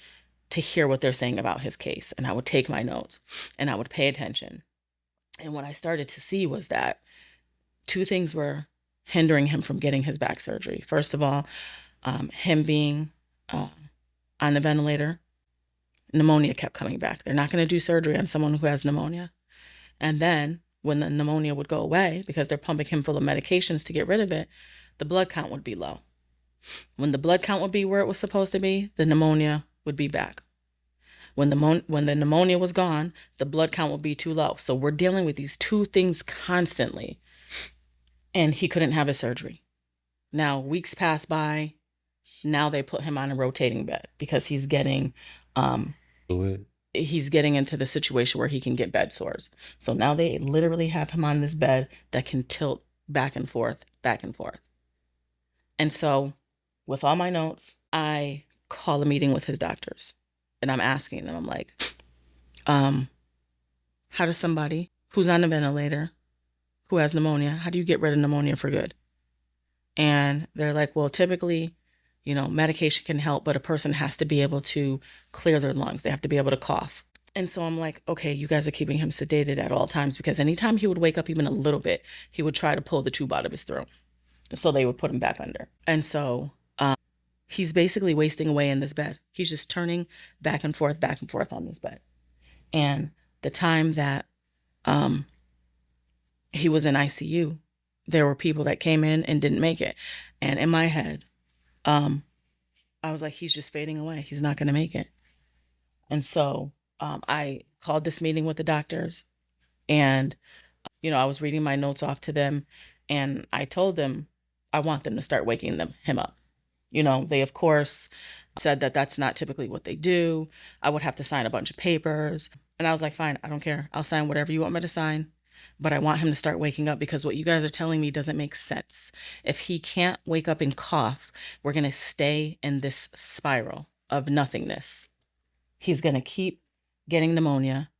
to hear what they're saying about his case. And I would take my notes and I would pay attention. And what I started to see was that two things were hindering him from getting his back surgery. First of all, him being on the ventilator, pneumonia kept coming back. They're not going to do surgery on someone who has pneumonia. And then when the pneumonia would go away, because they're pumping him full of medications to get rid of it, the blood count would be low. When the blood count would be where it was supposed to be, the pneumonia would be back. When the pneumonia was gone, the blood count would be too low. So we're dealing with these two things constantly. And he couldn't have his surgery. Now, weeks pass by. Now they put him on a rotating bed because he's getting into the situation where he can get bed sores. So now they literally have him on this bed that can tilt back and forth, back and forth. And so with all my notes, I call a meeting with his doctors and I'm asking them, I'm like, how does somebody who's on a ventilator, who has pneumonia, how do you get rid of pneumonia for good? And they're like, well, typically, medication can help, but a person has to be able to clear their lungs. They have to be able to cough. And so I'm like, okay, you guys are keeping him sedated at all times, because anytime he would wake up even a little bit, he would try to pull the tube out of his throat. So they would put him back under. And so he's basically wasting away in this bed. He's just turning back and forth on this bed. And the time that he was in ICU, there were people that came in and didn't make it. And in my head, I was like, he's just fading away. He's not going to make it. And so I called this meeting with the doctors, and, I was reading my notes off to them, and I told them I want them to start waking him up. They, of course, said that that's not typically what they do. I would have to sign a bunch of papers. And I was like, fine, I don't care. I'll sign whatever you want me to sign. But I want him to start waking up, because what you guys are telling me doesn't make sense. If he can't wake up and cough, we're going to stay in this spiral of nothingness. He's going to keep getting pneumonia.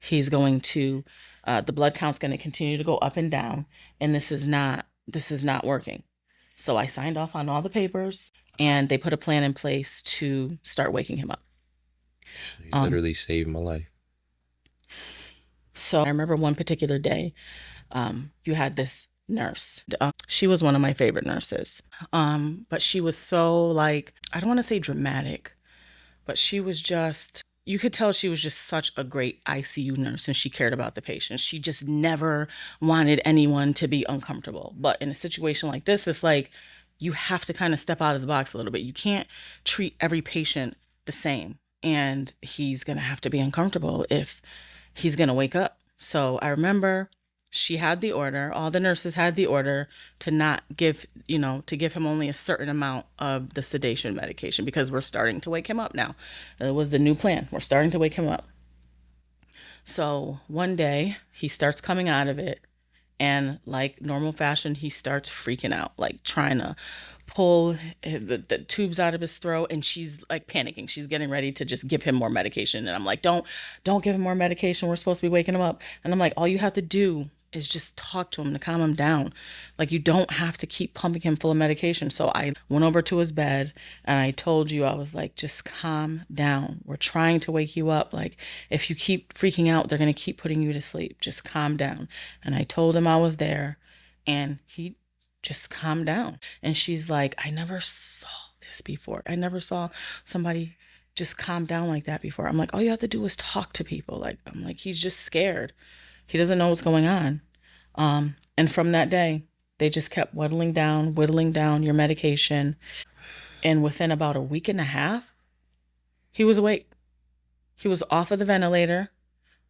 He's going to, the blood count's going to continue to go up and down. And this is not working. So I signed off on all the papers, and they put a plan in place to start waking him up. You literally saved my life. So I remember one particular day, you had this nurse. She was one of my favorite nurses. But she was so, like, I don't want to say dramatic, but she was just, you could tell she was just such a great ICU nurse, and she cared about the patient. She just never wanted anyone to be uncomfortable. But in a situation like this, it's like you have to kind of step out of the box a little bit. You can't treat every patient the same. And he's going to have to be uncomfortable if he's going to wake up. So I remember she had the order, all the nurses had the order to not give, to give him only a certain amount of the sedation medication, because we're starting to wake him up now. It was the new plan. We're starting to wake him up. So one day he starts coming out of it, and like normal fashion, he starts freaking out, like trying to pull the tubes out of his throat, and she's like panicking. She's getting ready to just give him more medication, and I'm like, don't give him more medication. We're supposed to be waking him up. And I'm like, all you have to do is just talk to him to calm him down. Like, you don't have to keep pumping him full of medication. So I went over to his bed, and I told you, I was like, just calm down. We're trying to wake you up. Like, if you keep freaking out, they're going to keep putting you to sleep. Just calm down. And I told him I was there, and he just calmed down. And she's like, I never saw this before. I never saw somebody just calm down like that before. I'm like, all you have to do is talk to people. Like, I'm like, he's just scared. He doesn't know what's going on. And from that day, they just kept whittling down your medication. And within about a week and a half, he was awake. He was off of the ventilator.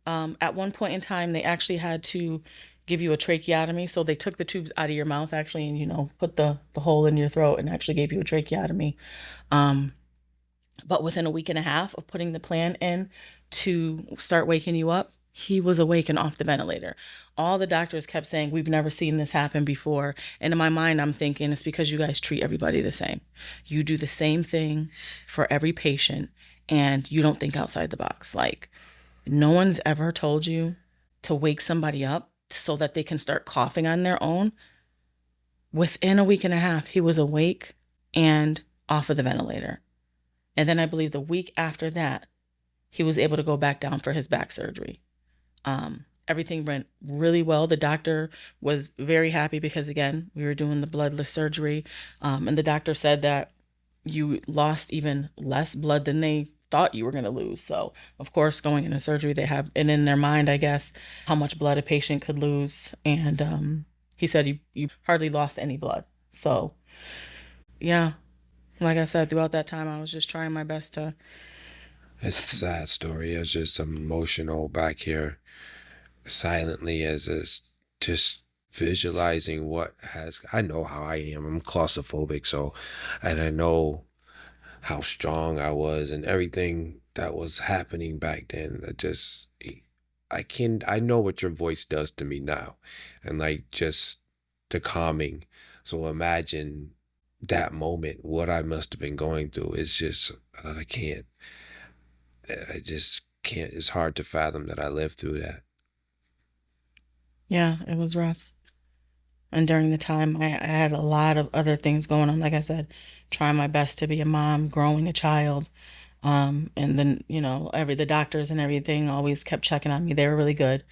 At one point in time, they actually had to give you a tracheotomy. So they took the tubes out of your mouth, actually, and, put the hole in your throat and actually gave you a tracheotomy. But within a week and a half of putting the plan in to start waking you up, he was awake and off the ventilator. All the doctors kept saying, we've never seen this happen before. And in my mind, I'm thinking, it's because you guys treat everybody the same. You do the same thing for every patient, and you don't think outside the box. Like, no one's ever told you to wake somebody up so that they can start coughing on their own. Within a week and a half, he was awake and off of the ventilator. And then I believe the week after that, he was able to go back down for his back surgery. Everything went really well. The doctor was very happy because, again, we were doing the bloodless surgery. And the doctor said that you lost even less blood than they thought you were going to lose. So, of course, going into surgery, they have it in their mind, I guess, how much blood a patient could lose. And he said you hardly lost any blood. So, yeah, like I said, throughout that time, I was just trying my best to. It's a sad story. It's just emotional back here, silently, as is just visualizing what has. I know how I am. I'm claustrophobic, so, and I know how strong I was and everything that was happening back then. I know what your voice does to me now, and like just the calming. So imagine that moment, what I must have been going through. It's just, I just can't, it's hard to fathom that I lived through that. Yeah, it was rough. And during the time, I had a lot of other things going on. Like I said, trying my best to be a mom, growing a child. And then, the doctors and everything always kept checking on me. They were really good.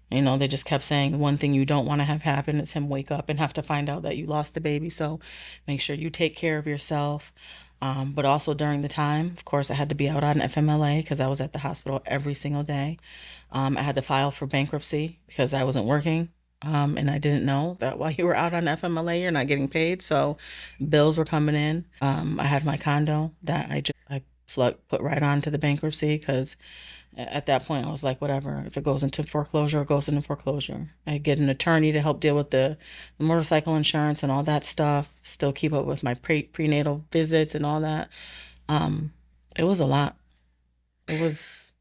They just kept saying one thing you don't want to have happen is him wake up and have to find out that you lost the baby. So make sure you take care of yourself. But also during the time, of course, I had to be out on FMLA because I was at the hospital every single day. I had to file for bankruptcy because I wasn't working. And I didn't know that while you were out on FMLA, you're not getting paid. So bills were coming in. I had my condo that I put right on to the bankruptcy because at that point I was like, whatever, if it goes into foreclosure, it goes into foreclosure. I get an attorney to help deal with the motorcycle insurance and all that stuff, still keep up with my prenatal visits and all that. Um, it was a lot. It was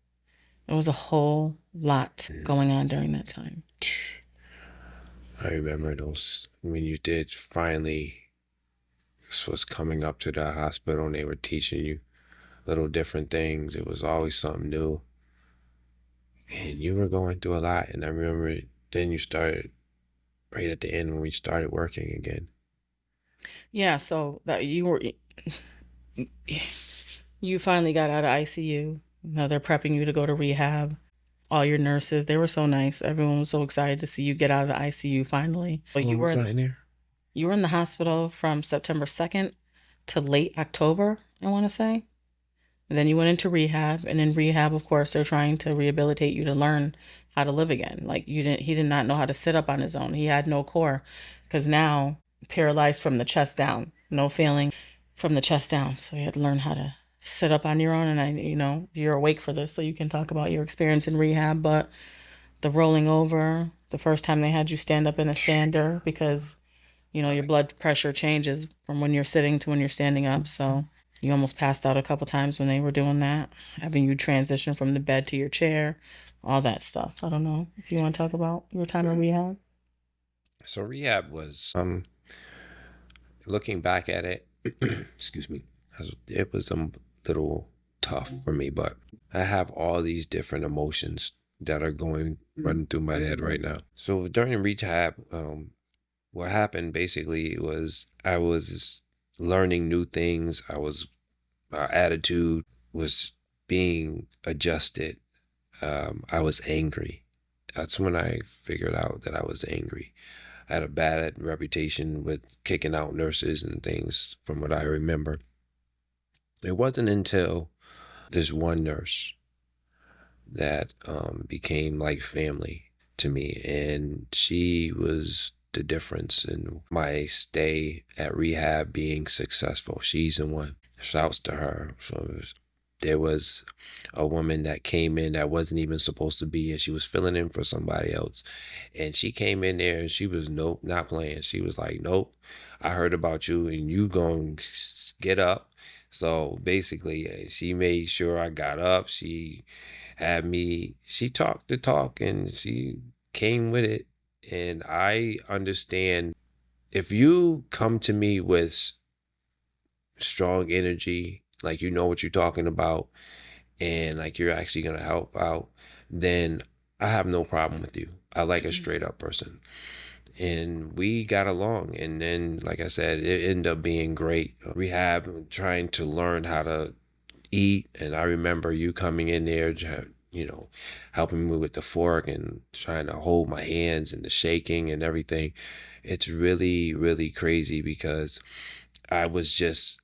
it was a whole lot Mm. going on during that time. I remember those when you did finally was coming up to the hospital and they were teaching you little different things. It was always something new. And you were going through a lot. And I remember then you started right at the end when we started working again. Yeah, so that you finally got out of ICU. Now they're prepping you to go to rehab. All your nurses, they were so nice. Everyone was so excited to see you get out of the ICU finally. How But long was I in there? you were in the hospital from September 2nd to late October, I want to say. And then you went into rehab, and in rehab, of course, they're trying to rehabilitate you to learn how to live again. Like he did not know how to sit up on his own. He had no core because now paralyzed from the chest down, no feeling from the chest down. So you had to learn how to sit up on your own. And you're awake for this, so you can talk about your experience in rehab. But the rolling over, the first time they had you stand up in a stander because your blood pressure changes from when you're sitting to when you're standing up. So you almost passed out a couple times when they were doing that, having you transition from the bed to your chair, all that stuff. I don't know if you want to talk about your time in rehab. So rehab was looking back at it, excuse me, it was a little tough for me, but I have all these different emotions that are going running through my head right now. So during rehab, what happened basically was I was learning new things. My attitude was being adjusted. I was angry. That's when I figured out that I was angry. I had a bad reputation with kicking out nurses and things from what I remember. It wasn't until this one nurse that became like family to me, and she was the difference in my stay at rehab being successful. She's the one. Shouts to her. So there was a woman that came in that wasn't even supposed to be, and she was filling in for somebody else. And she came in there and she was, nope, not playing. She was like, nope, I heard about you and you going to get up. So basically, she made sure I got up. She talked the talk and she came with it. And I understand if you come to me with strong energy, like you know what you're talking about, and like you're actually gonna help out, then I have no problem with you. I like a Mhm. straight up person. And we got along. And then, like I said, it ended up being great. Rehab, trying to learn how to eat. And I remember you coming in there, helping me with the fork and trying to hold my hands and the shaking and everything. It's really, really crazy because I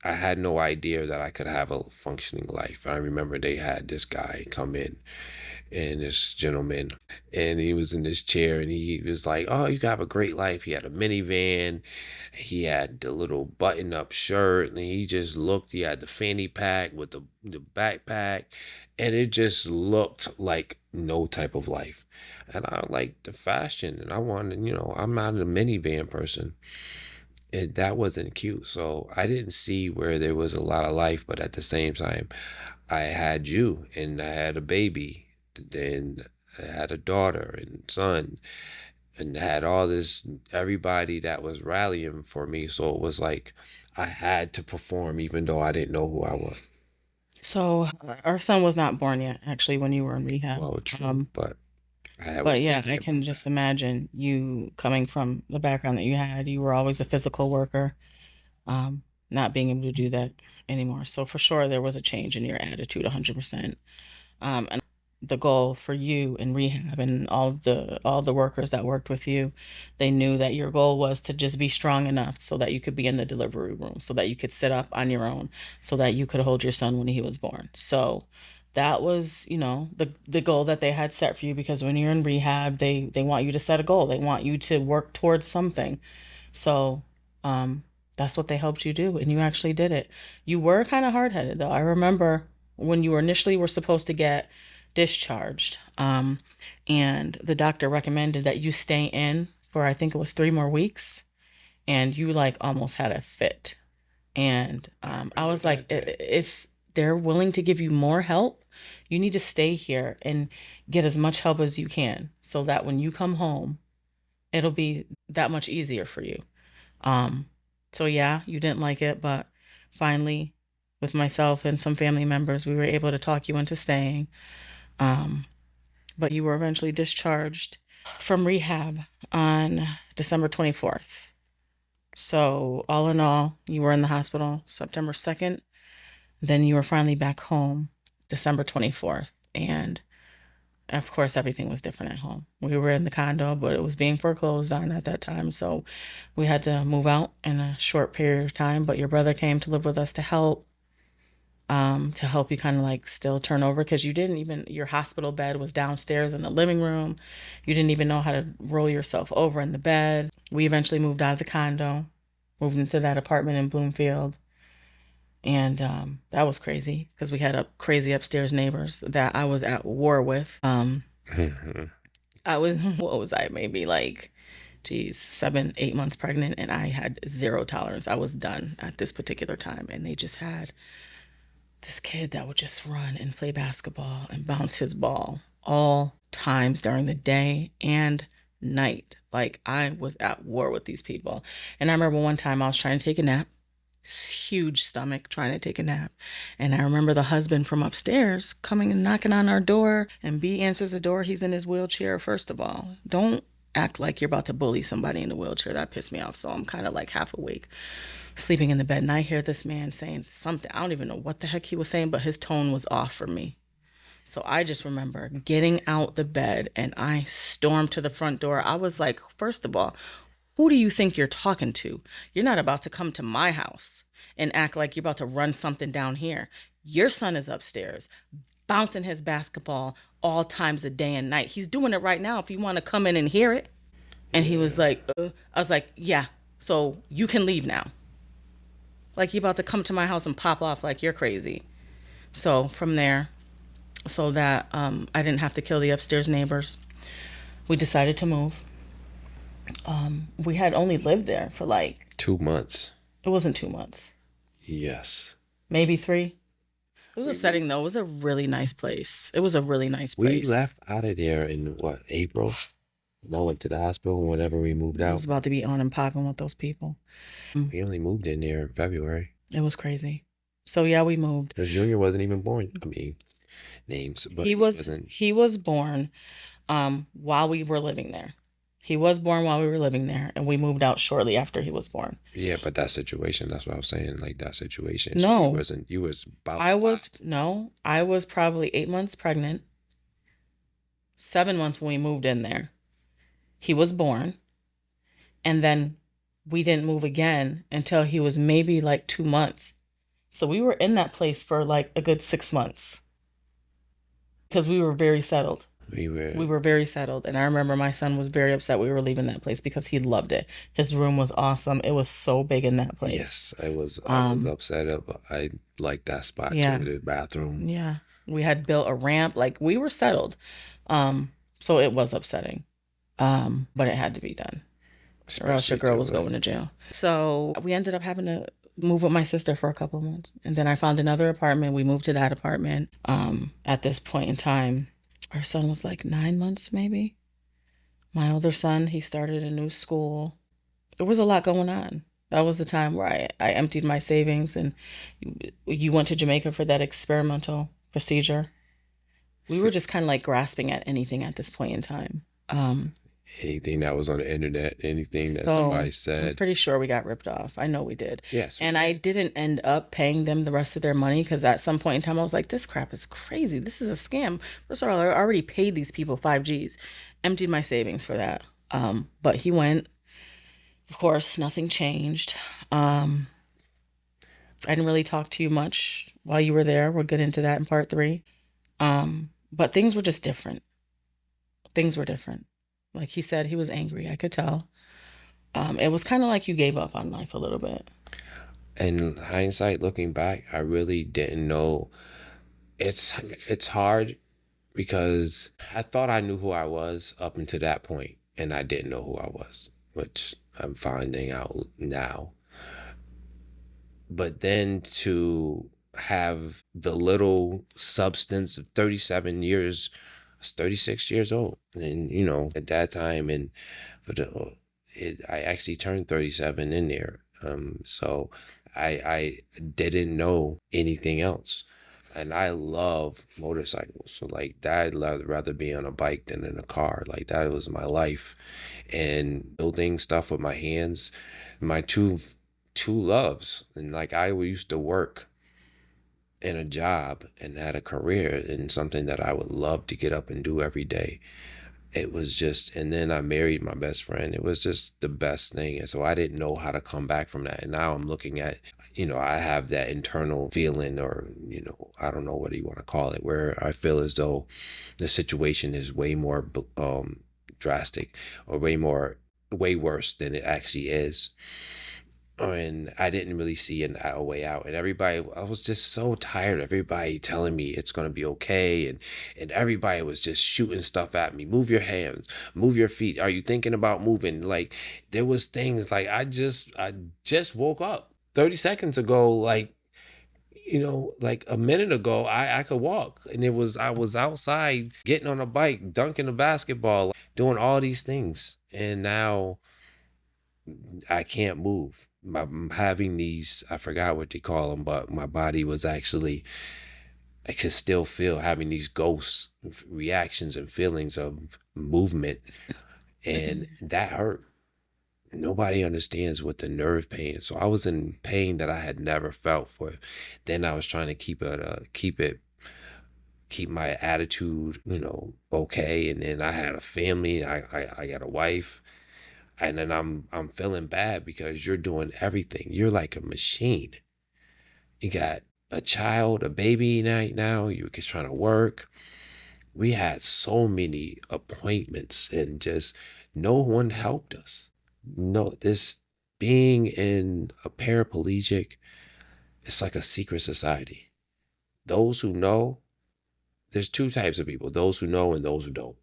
had no idea that I could have a functioning life. I remember they had this guy come in and this gentleman, and he was in this chair and he was like, oh, you have a great life. He had a minivan, he had the little button up shirt, and he just looked, he had the fanny pack with the backpack, and it just looked like no type of life. And I like the fashion, and I wanted, I'm not a minivan person. That wasn't cute. So I didn't see where there was a lot of life, but at the same time, I had you and I had a baby. Then I had a daughter and son and had all this, everybody that was rallying for me. So it was like I had to perform even though I didn't know who I was. So our son was not born yet, actually, when you were in rehab. Well, true, but I was But yeah, thinking I about can just imagine you coming from the background that you had. You were always a physical worker. not being able to do that anymore. So for sure, there was a change in your attitude, 100%. And the goal for you in rehab and all the workers that worked with you, they knew that your goal was to just be strong enough so that you could be in the delivery room, so that you could sit up on your own, so that you could hold your son when he was born. So that was, the goal that they had set for you, because when you're in rehab, they want you to set a goal. They want you to work towards something. So, that's what they helped you do, and you actually did it. You were kind of hard-headed, though. I remember when you were initially were supposed to get discharged, and the doctor recommended that you stay in for, I think it was 3 more weeks, and you like almost had a fit. And I I remember was like, that day. If they're willing to give you more help, you need to stay here and get as much help as you can, so that when you come home, it'll be that much easier for you. Um, so yeah, you didn't like it, but finally, with myself and some family members, we were able to talk you into staying. Um, but you were eventually discharged from rehab on December 24th. So all in all, you were in the hospital September 2nd. Then you were finally back home December 24th. And of course, everything was different at home. We were in the condo, but it was being foreclosed on at that time. So we had to move out in a short period of time. But your brother came to live with us to help you kind of like still turn over, because you didn't even, your hospital bed was downstairs in the living room. You didn't even know how to roll yourself over in the bed. We eventually moved out of the condo, moved into that apartment in Bloomfield. And that was crazy because we had crazy upstairs neighbors that I was at war with. I was, what was I, maybe like, geez, 7, 8 months pregnant, and I had zero tolerance. I was done at this particular time. And they just had this kid that would just run and play basketball and bounce his ball all times during the day and night. Like, I was at war with these people. And I remember one time I was trying to take a nap, huge stomach, trying to take a nap. And I remember the husband from upstairs coming and knocking on our door, and B answers the door. He's in his wheelchair. First of all, don't act like you're about to bully somebody in the wheelchair. That pissed me off. So I'm kind of like half awake, sleeping in the bed, and I hear this man saying something. I don't even know what the heck he was saying, but his tone was off for me. So I just remember getting out the bed and I stormed to the front door. I was like, first of all, who do you think you're talking to? You're not about to come to my house and act like you're about to run something down here. Your son is upstairs bouncing his basketball all times of day and night. He's doing it right now if you want to come in and hear it. And he was Yeah. like, I was like, yeah, so you can leave now. Like, you about to come to my house and pop off like you're crazy. So from there, so that I didn't have to kill the upstairs neighbors, we decided to move. We had only lived there for like, 2 months. it wasn't 2 months, Yes. maybe 3. It was We we upsetting though. It was a really nice place. It was a really nice we place. left out of there in what, April? And I went to the hospital whenever we moved I out. was about to be on and popping with those people. We only moved in there in February. It was crazy. So yeah, we moved. Because Junior wasn't even born. I mean, names, but He he was wasn't. he was born while we were living there. He was born while we were living there, and we moved out shortly after he was born. Yeah, but that situation, that's what I was saying. Like that situation, you No, wasn't, you was about to pop. no, I was probably 8 months pregnant, 7 months when we moved in there. He was born, and then we didn't move again until he was maybe like 2 months. So we were in that place for like a good 6 months because we were very settled. We were, We were very settled. And I remember my son was very upset we were leaving that place because he loved it. His room was awesome. It was so big in that place. yes, I was Um, upset. I liked that spot too, yeah, the bathroom. yeah. We had built a ramp, like we were settled. So it was upsetting. But it had to be done, or else your Especially girl to was going to jail. So we ended up having to move with my sister for a couple of months. And then I found another apartment. We moved to that apartment. At this point in time, our son was like 9 months, maybe. My older son, he started a new school. There was a lot going on. That was the time where I emptied my savings, and you went to Jamaica for that experimental procedure. We were just kind of like grasping at anything at this point in time. Anything that was on the internet, anything that So somebody I'm said. pretty sure we got ripped off. I know we did. Yes. And I didn't end up paying them the rest of their money because at some point in time I was like, this crap is crazy. This is a scam. First of all, I already paid these people 5Gs, emptied my savings for that. But he went, of course, nothing changed. Um, I didn't really talk to you much while you were there. We'll get into that in part three. But things were just different. Things were different. Like he said, he was angry. I could tell. It was kind of like you gave up on life a little bit. In hindsight, looking back, I really didn't know. It's hard because I thought I knew who I was up until that point, and I didn't know who I was, which I'm finding out now. But then to have the little substance of 37 years, I was 36 years old, and at that time, and for I actually turned 37 in there. So I didn't know anything else. And I love motorcycles. So like that, I'd rather be on a bike than in a car. Like that was my life. And building stuff with my hands, my two loves. And like I used to work in a job and had a career in something that I would love to get up and do every day. It was just, and then I married my best friend. It was just the best thing. And so I didn't know how to come back from that. And now I'm looking at, I have that internal feeling, or, I don't know what you want to call it, where I feel as though the situation is way more drastic, or way worse than it actually is. And I didn't really see a way out. And everybody, I was just so tired of everybody telling me it's going to be okay. And everybody was just shooting stuff at me. Move your hands, move your feet. Are you thinking about moving? Like there was things like I just woke up 30 seconds ago. Like, like a minute ago, I could walk, and I was outside getting on a bike, dunking a basketball, doing all these things. And now I can't move. I'm having these, I forgot what they call them, but my body was actually, I could still feel having these ghost reactions and feelings of movement. And that hurt. Nobody understands what the nerve pain is. So I was in pain that I had never felt for. Then I was trying to keep my attitude, okay. And then I had a family. I got a wife. And then I'm feeling bad because you're doing everything. You're like a machine. You got a child, a baby right now. You're just trying to work. We had so many appointments, and just no one helped us. No, this being in a paraplegic, it's like a secret society. Those who know, there's two types of people: those who know and those who don't.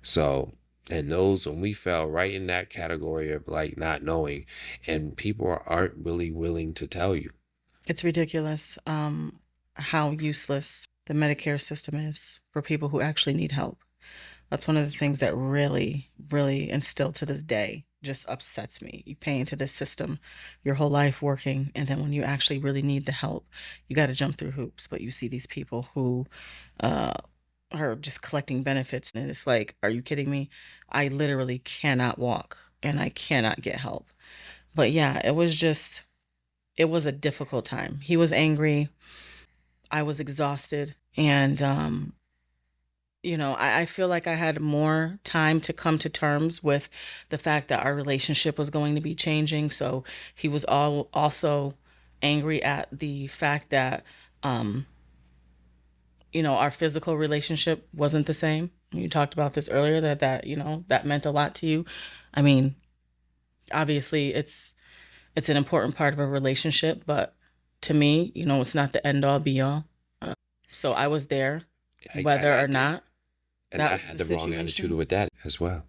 So, and those, when we fell right in that category of like not knowing, and people aren't really willing to tell you. It's ridiculous how useless the Medicare system is for people who actually need help. That's one of the things that really, really, and still to this day, just upsets me. You pay into this system your whole life working, and then when you actually really need the help, you got to jump through hoops. But you see these people who uh, are just collecting benefits, and it's like, are you kidding me? I literally cannot walk and I cannot get help. But yeah, it was a difficult time. He was angry. I was exhausted. And, I feel like I had more time to come to terms with the fact that our relationship was going to be changing. So he was also angry at the fact that, um, our physical relationship wasn't the same. You talked about this earlier that meant a lot to you. I mean, obviously it's an important part of a relationship, but to me, it's not the end all be all. So I was there, And whether I or did. not And that I was had the the wrong attitude situation. with that as well.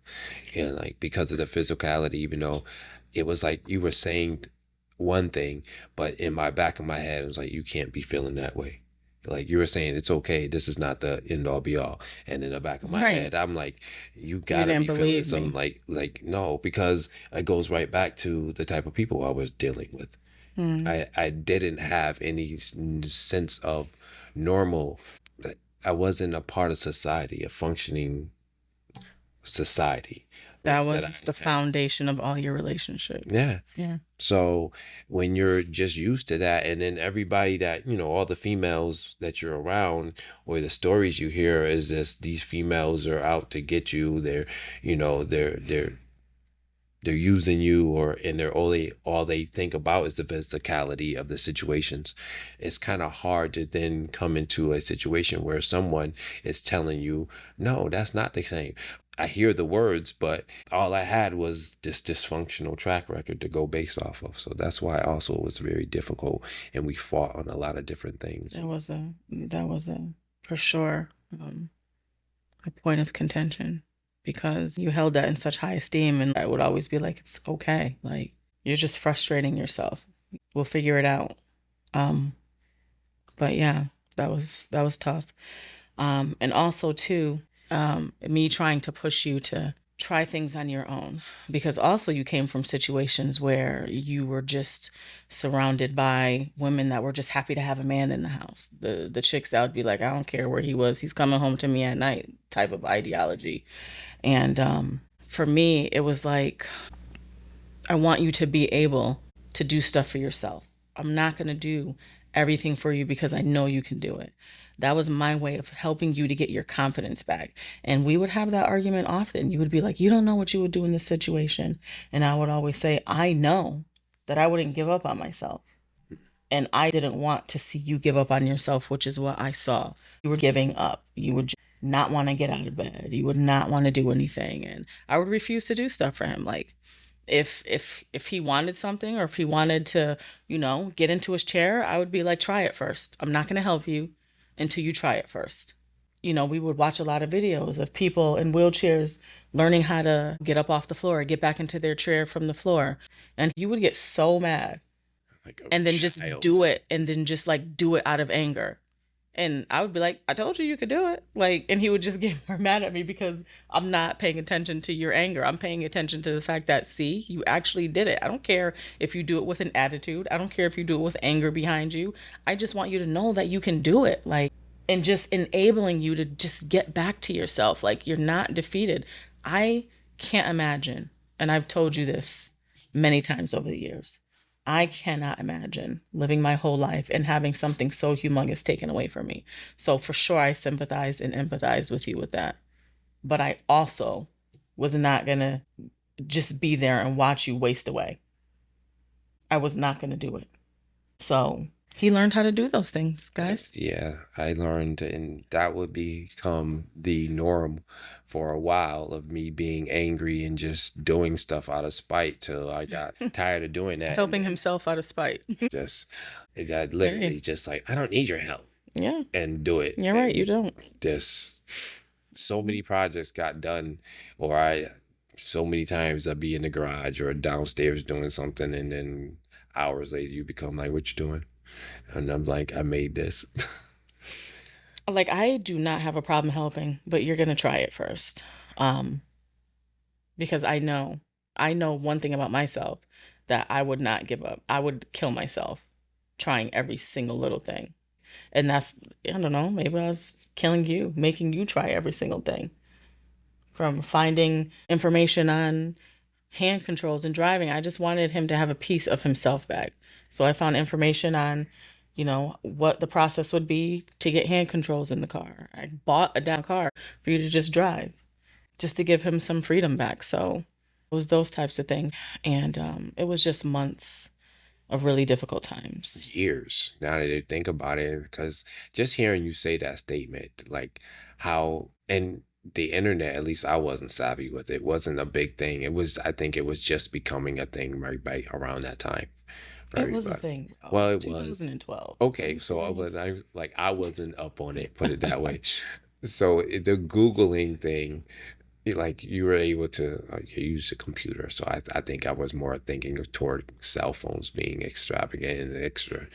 And like because of the physicality, even though it was like you were saying one thing, but in my back of my head, it was like you can't be feeling that way. Like you were saying, it's okay. This is not the end all be all. And in the back of my Right. head, I'm like, you You gotta didn't be feeling believe something me. like no, because it goes right back to the type of people I was dealing with. Mm. I didn't have any sense of normal. I wasn't a part of society, a functioning society. That that was I the had. foundation of all your relationships. Yeah. Yeah. So when you're just used to that, and then everybody that, all the females that you're around or the stories you hear is this, these females are out to get you. They're, they're using you, or and they're only all they think about is the physicality of the situations. It's kind of hard to then come into a situation where someone is telling you, no, that's not the same. I hear the words, but all I had was this dysfunctional track record to go based off of. So that's why also it was very difficult, and we fought on a lot of different things. That was a for sure a point of contention because you held that in such high esteem, and I would always be like, it's okay. Like, you're just frustrating yourself. We'll figure it out. Um, but yeah, that was tough. And also too, me trying to push you to try things on your own because also you came from situations where you were just surrounded by women that were just happy to have a man in the house. The chicks that would be like, I don't care where he was, he's coming home to me at night type of ideology. And for me, it was like, I want you to be able to do stuff for yourself. I'm not going to do everything for you because I know you can do it. That was my way of helping you to get your confidence back. And we would have that argument often. You would be like, you don't know what you would do in this situation. And I would always say, I know that I wouldn't give up on myself. And I didn't want to see you give up on yourself, which is what I saw. You were giving up. You would not want to get out of bed. You would not want to do anything. And I would refuse to do stuff for him. Like, if he wanted something or if he wanted to, get into his chair, I would be like, try it first. I'm not going to help you until you try it first. We would watch a lot of videos of people in wheelchairs learning how to get up off the floor, get back into their chair from the floor. And you would get so mad Like a and then just child. do it and then just like do it out of anger. And I would be like, I told you you could do it. Like, and he would just get more mad at me because I'm not paying attention to your anger. I'm paying attention to the fact that, see, you actually did it. I don't care if you do it with an attitude. I don't care if you do it with anger behind you. I just want you to know that you can do it. Like, and just enabling you to just get back to yourself. Like, you're not defeated. I can't imagine, and I've told you this many times over the years. I cannot imagine living my whole life and having something so humongous taken away from me. So for sure, I sympathize and empathize with you with that. But I also was not going to just be there and watch you waste away. I was not going to do it. So he learned how to do those things, guys. Yeah, I learned, and that would become the norm for a while of me being angry and just doing stuff out of spite till I got tired of doing that. And Helping then himself out of spite. just, I Hey, literally just like, I don't need your help, yeah, and do it. you're right. You And don't. just so many projects got done, or so many times I'd be in the garage or downstairs doing something, and then hours later you become like, what you doing? And I'm like, I made this. Like, I do not have a problem helping, but you're going to try it first. Um, because I know one thing about myself that I would not give up. I would kill myself trying every single little thing. And that's, I don't know, maybe I was killing you, making you try every single thing. From finding information on hand controls and driving, I just wanted him to have a piece of himself back. So I found information on, what the process would be to get hand controls in the car. I bought a down car for you to just drive, just to give him some freedom back. So it was those types of things. And it was just months of really difficult times. Years now that I think about it, because just hearing you say that statement, like how, and the internet, at least I wasn't savvy with it, wasn't a big thing. It was, I think it was just becoming a thing right by around that time for It was a everybody. thing, bro. It Well, was it was. 2012. Are Okay, you so serious? I wasn't up on it, put it that way. So the Googling thing, like you were able to use a computer. So I think I was more thinking toward cell phones being extravagant and extra.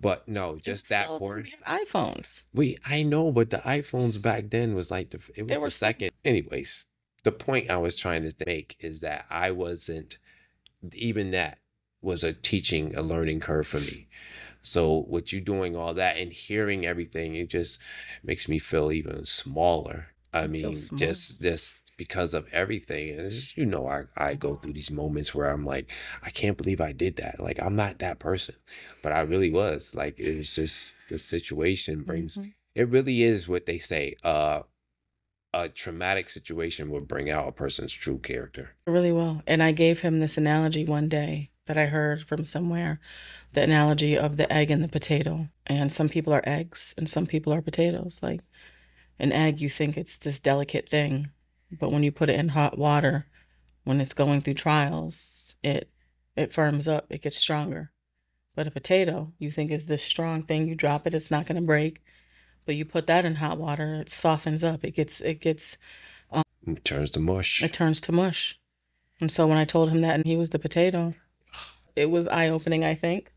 But no, It was just that still, part. we have iPhones. Wait, I know, but the iPhones back then was like it They was the were still, second. Anyways, the point I was trying to make is that I wasn't, even that was a learning curve for me. So with you doing all that and hearing everything, it just makes me feel even smaller. I you feel mean, small. just this because of everything. And you know, I go through these moments where I'm like, I can't believe I did that. Like, I'm not that person, but I really was. Like, it was just the situation brings, it really is what they say. A traumatic situation will bring out a person's true character. It really will. And I gave him this analogy one day that I heard from somewhere, the analogy of the egg and the potato. And some people are eggs and some people are potatoes. Like an egg, you think it's this delicate thing, but when you put it in hot water, when it's going through trials, it firms up, it gets stronger. But a potato, you think is this strong thing, you drop it, it's not going to break. But you put that in hot water, it softens up. It turns to mush. It turns to mush. And so when I told him that and he was the potato, it was eye-opening, I think.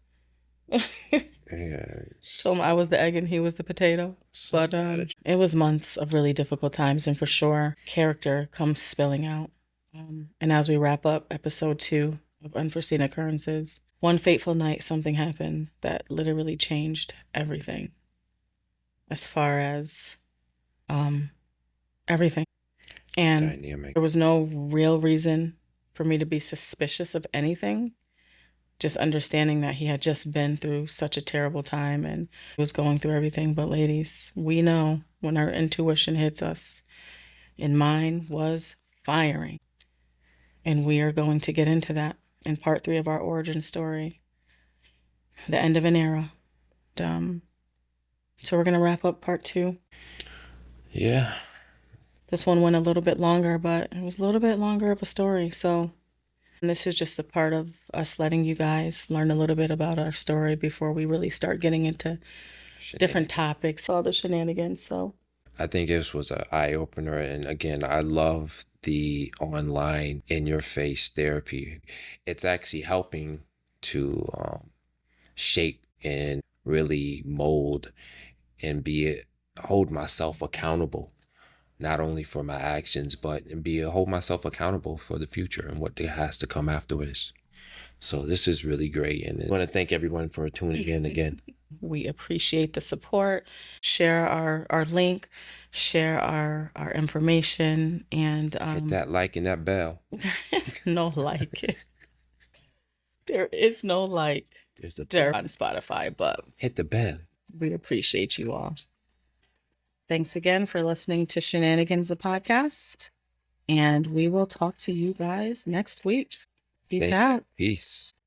Yeah. Told him I was the egg and he was the potato. But it was months of really difficult times, and for sure, character comes spilling out. And as we wrap up episode 2 of Unforeseen Occurrences, one fateful night, something happened that literally changed everything. As far as everything. And dynamic. There was no real reason for me to be suspicious of anything. Just understanding that he had just been through such a terrible time and was going through everything. But ladies, we know when our intuition hits us, and mine was firing. And we are going to get into that in part 3 of our origin story, the end of an era. So we're going to wrap up part 2. Yeah. This one went a little bit longer, but it was a little bit longer of a story. So and this is just a part of us letting you guys learn a little bit about our story before we really start getting into different topics, all the shenanigans. So I think this was an eye-opener. And again, I love the online in-your-face therapy. It's actually helping to shape and really mold and hold myself accountable, not only for my actions, but hold myself accountable for the future and what has to come afterwards. So this is really great. And I want to thank everyone for tuning in again. We appreciate the support. Share our link, share our information, and hit that like and that bell. There is no like. There is no like. There's a bell on Spotify, but hit the bell. We appreciate you all. Thanks again for listening to Shenanigans, the podcast. And we will talk to you guys next week. Peace out. Peace.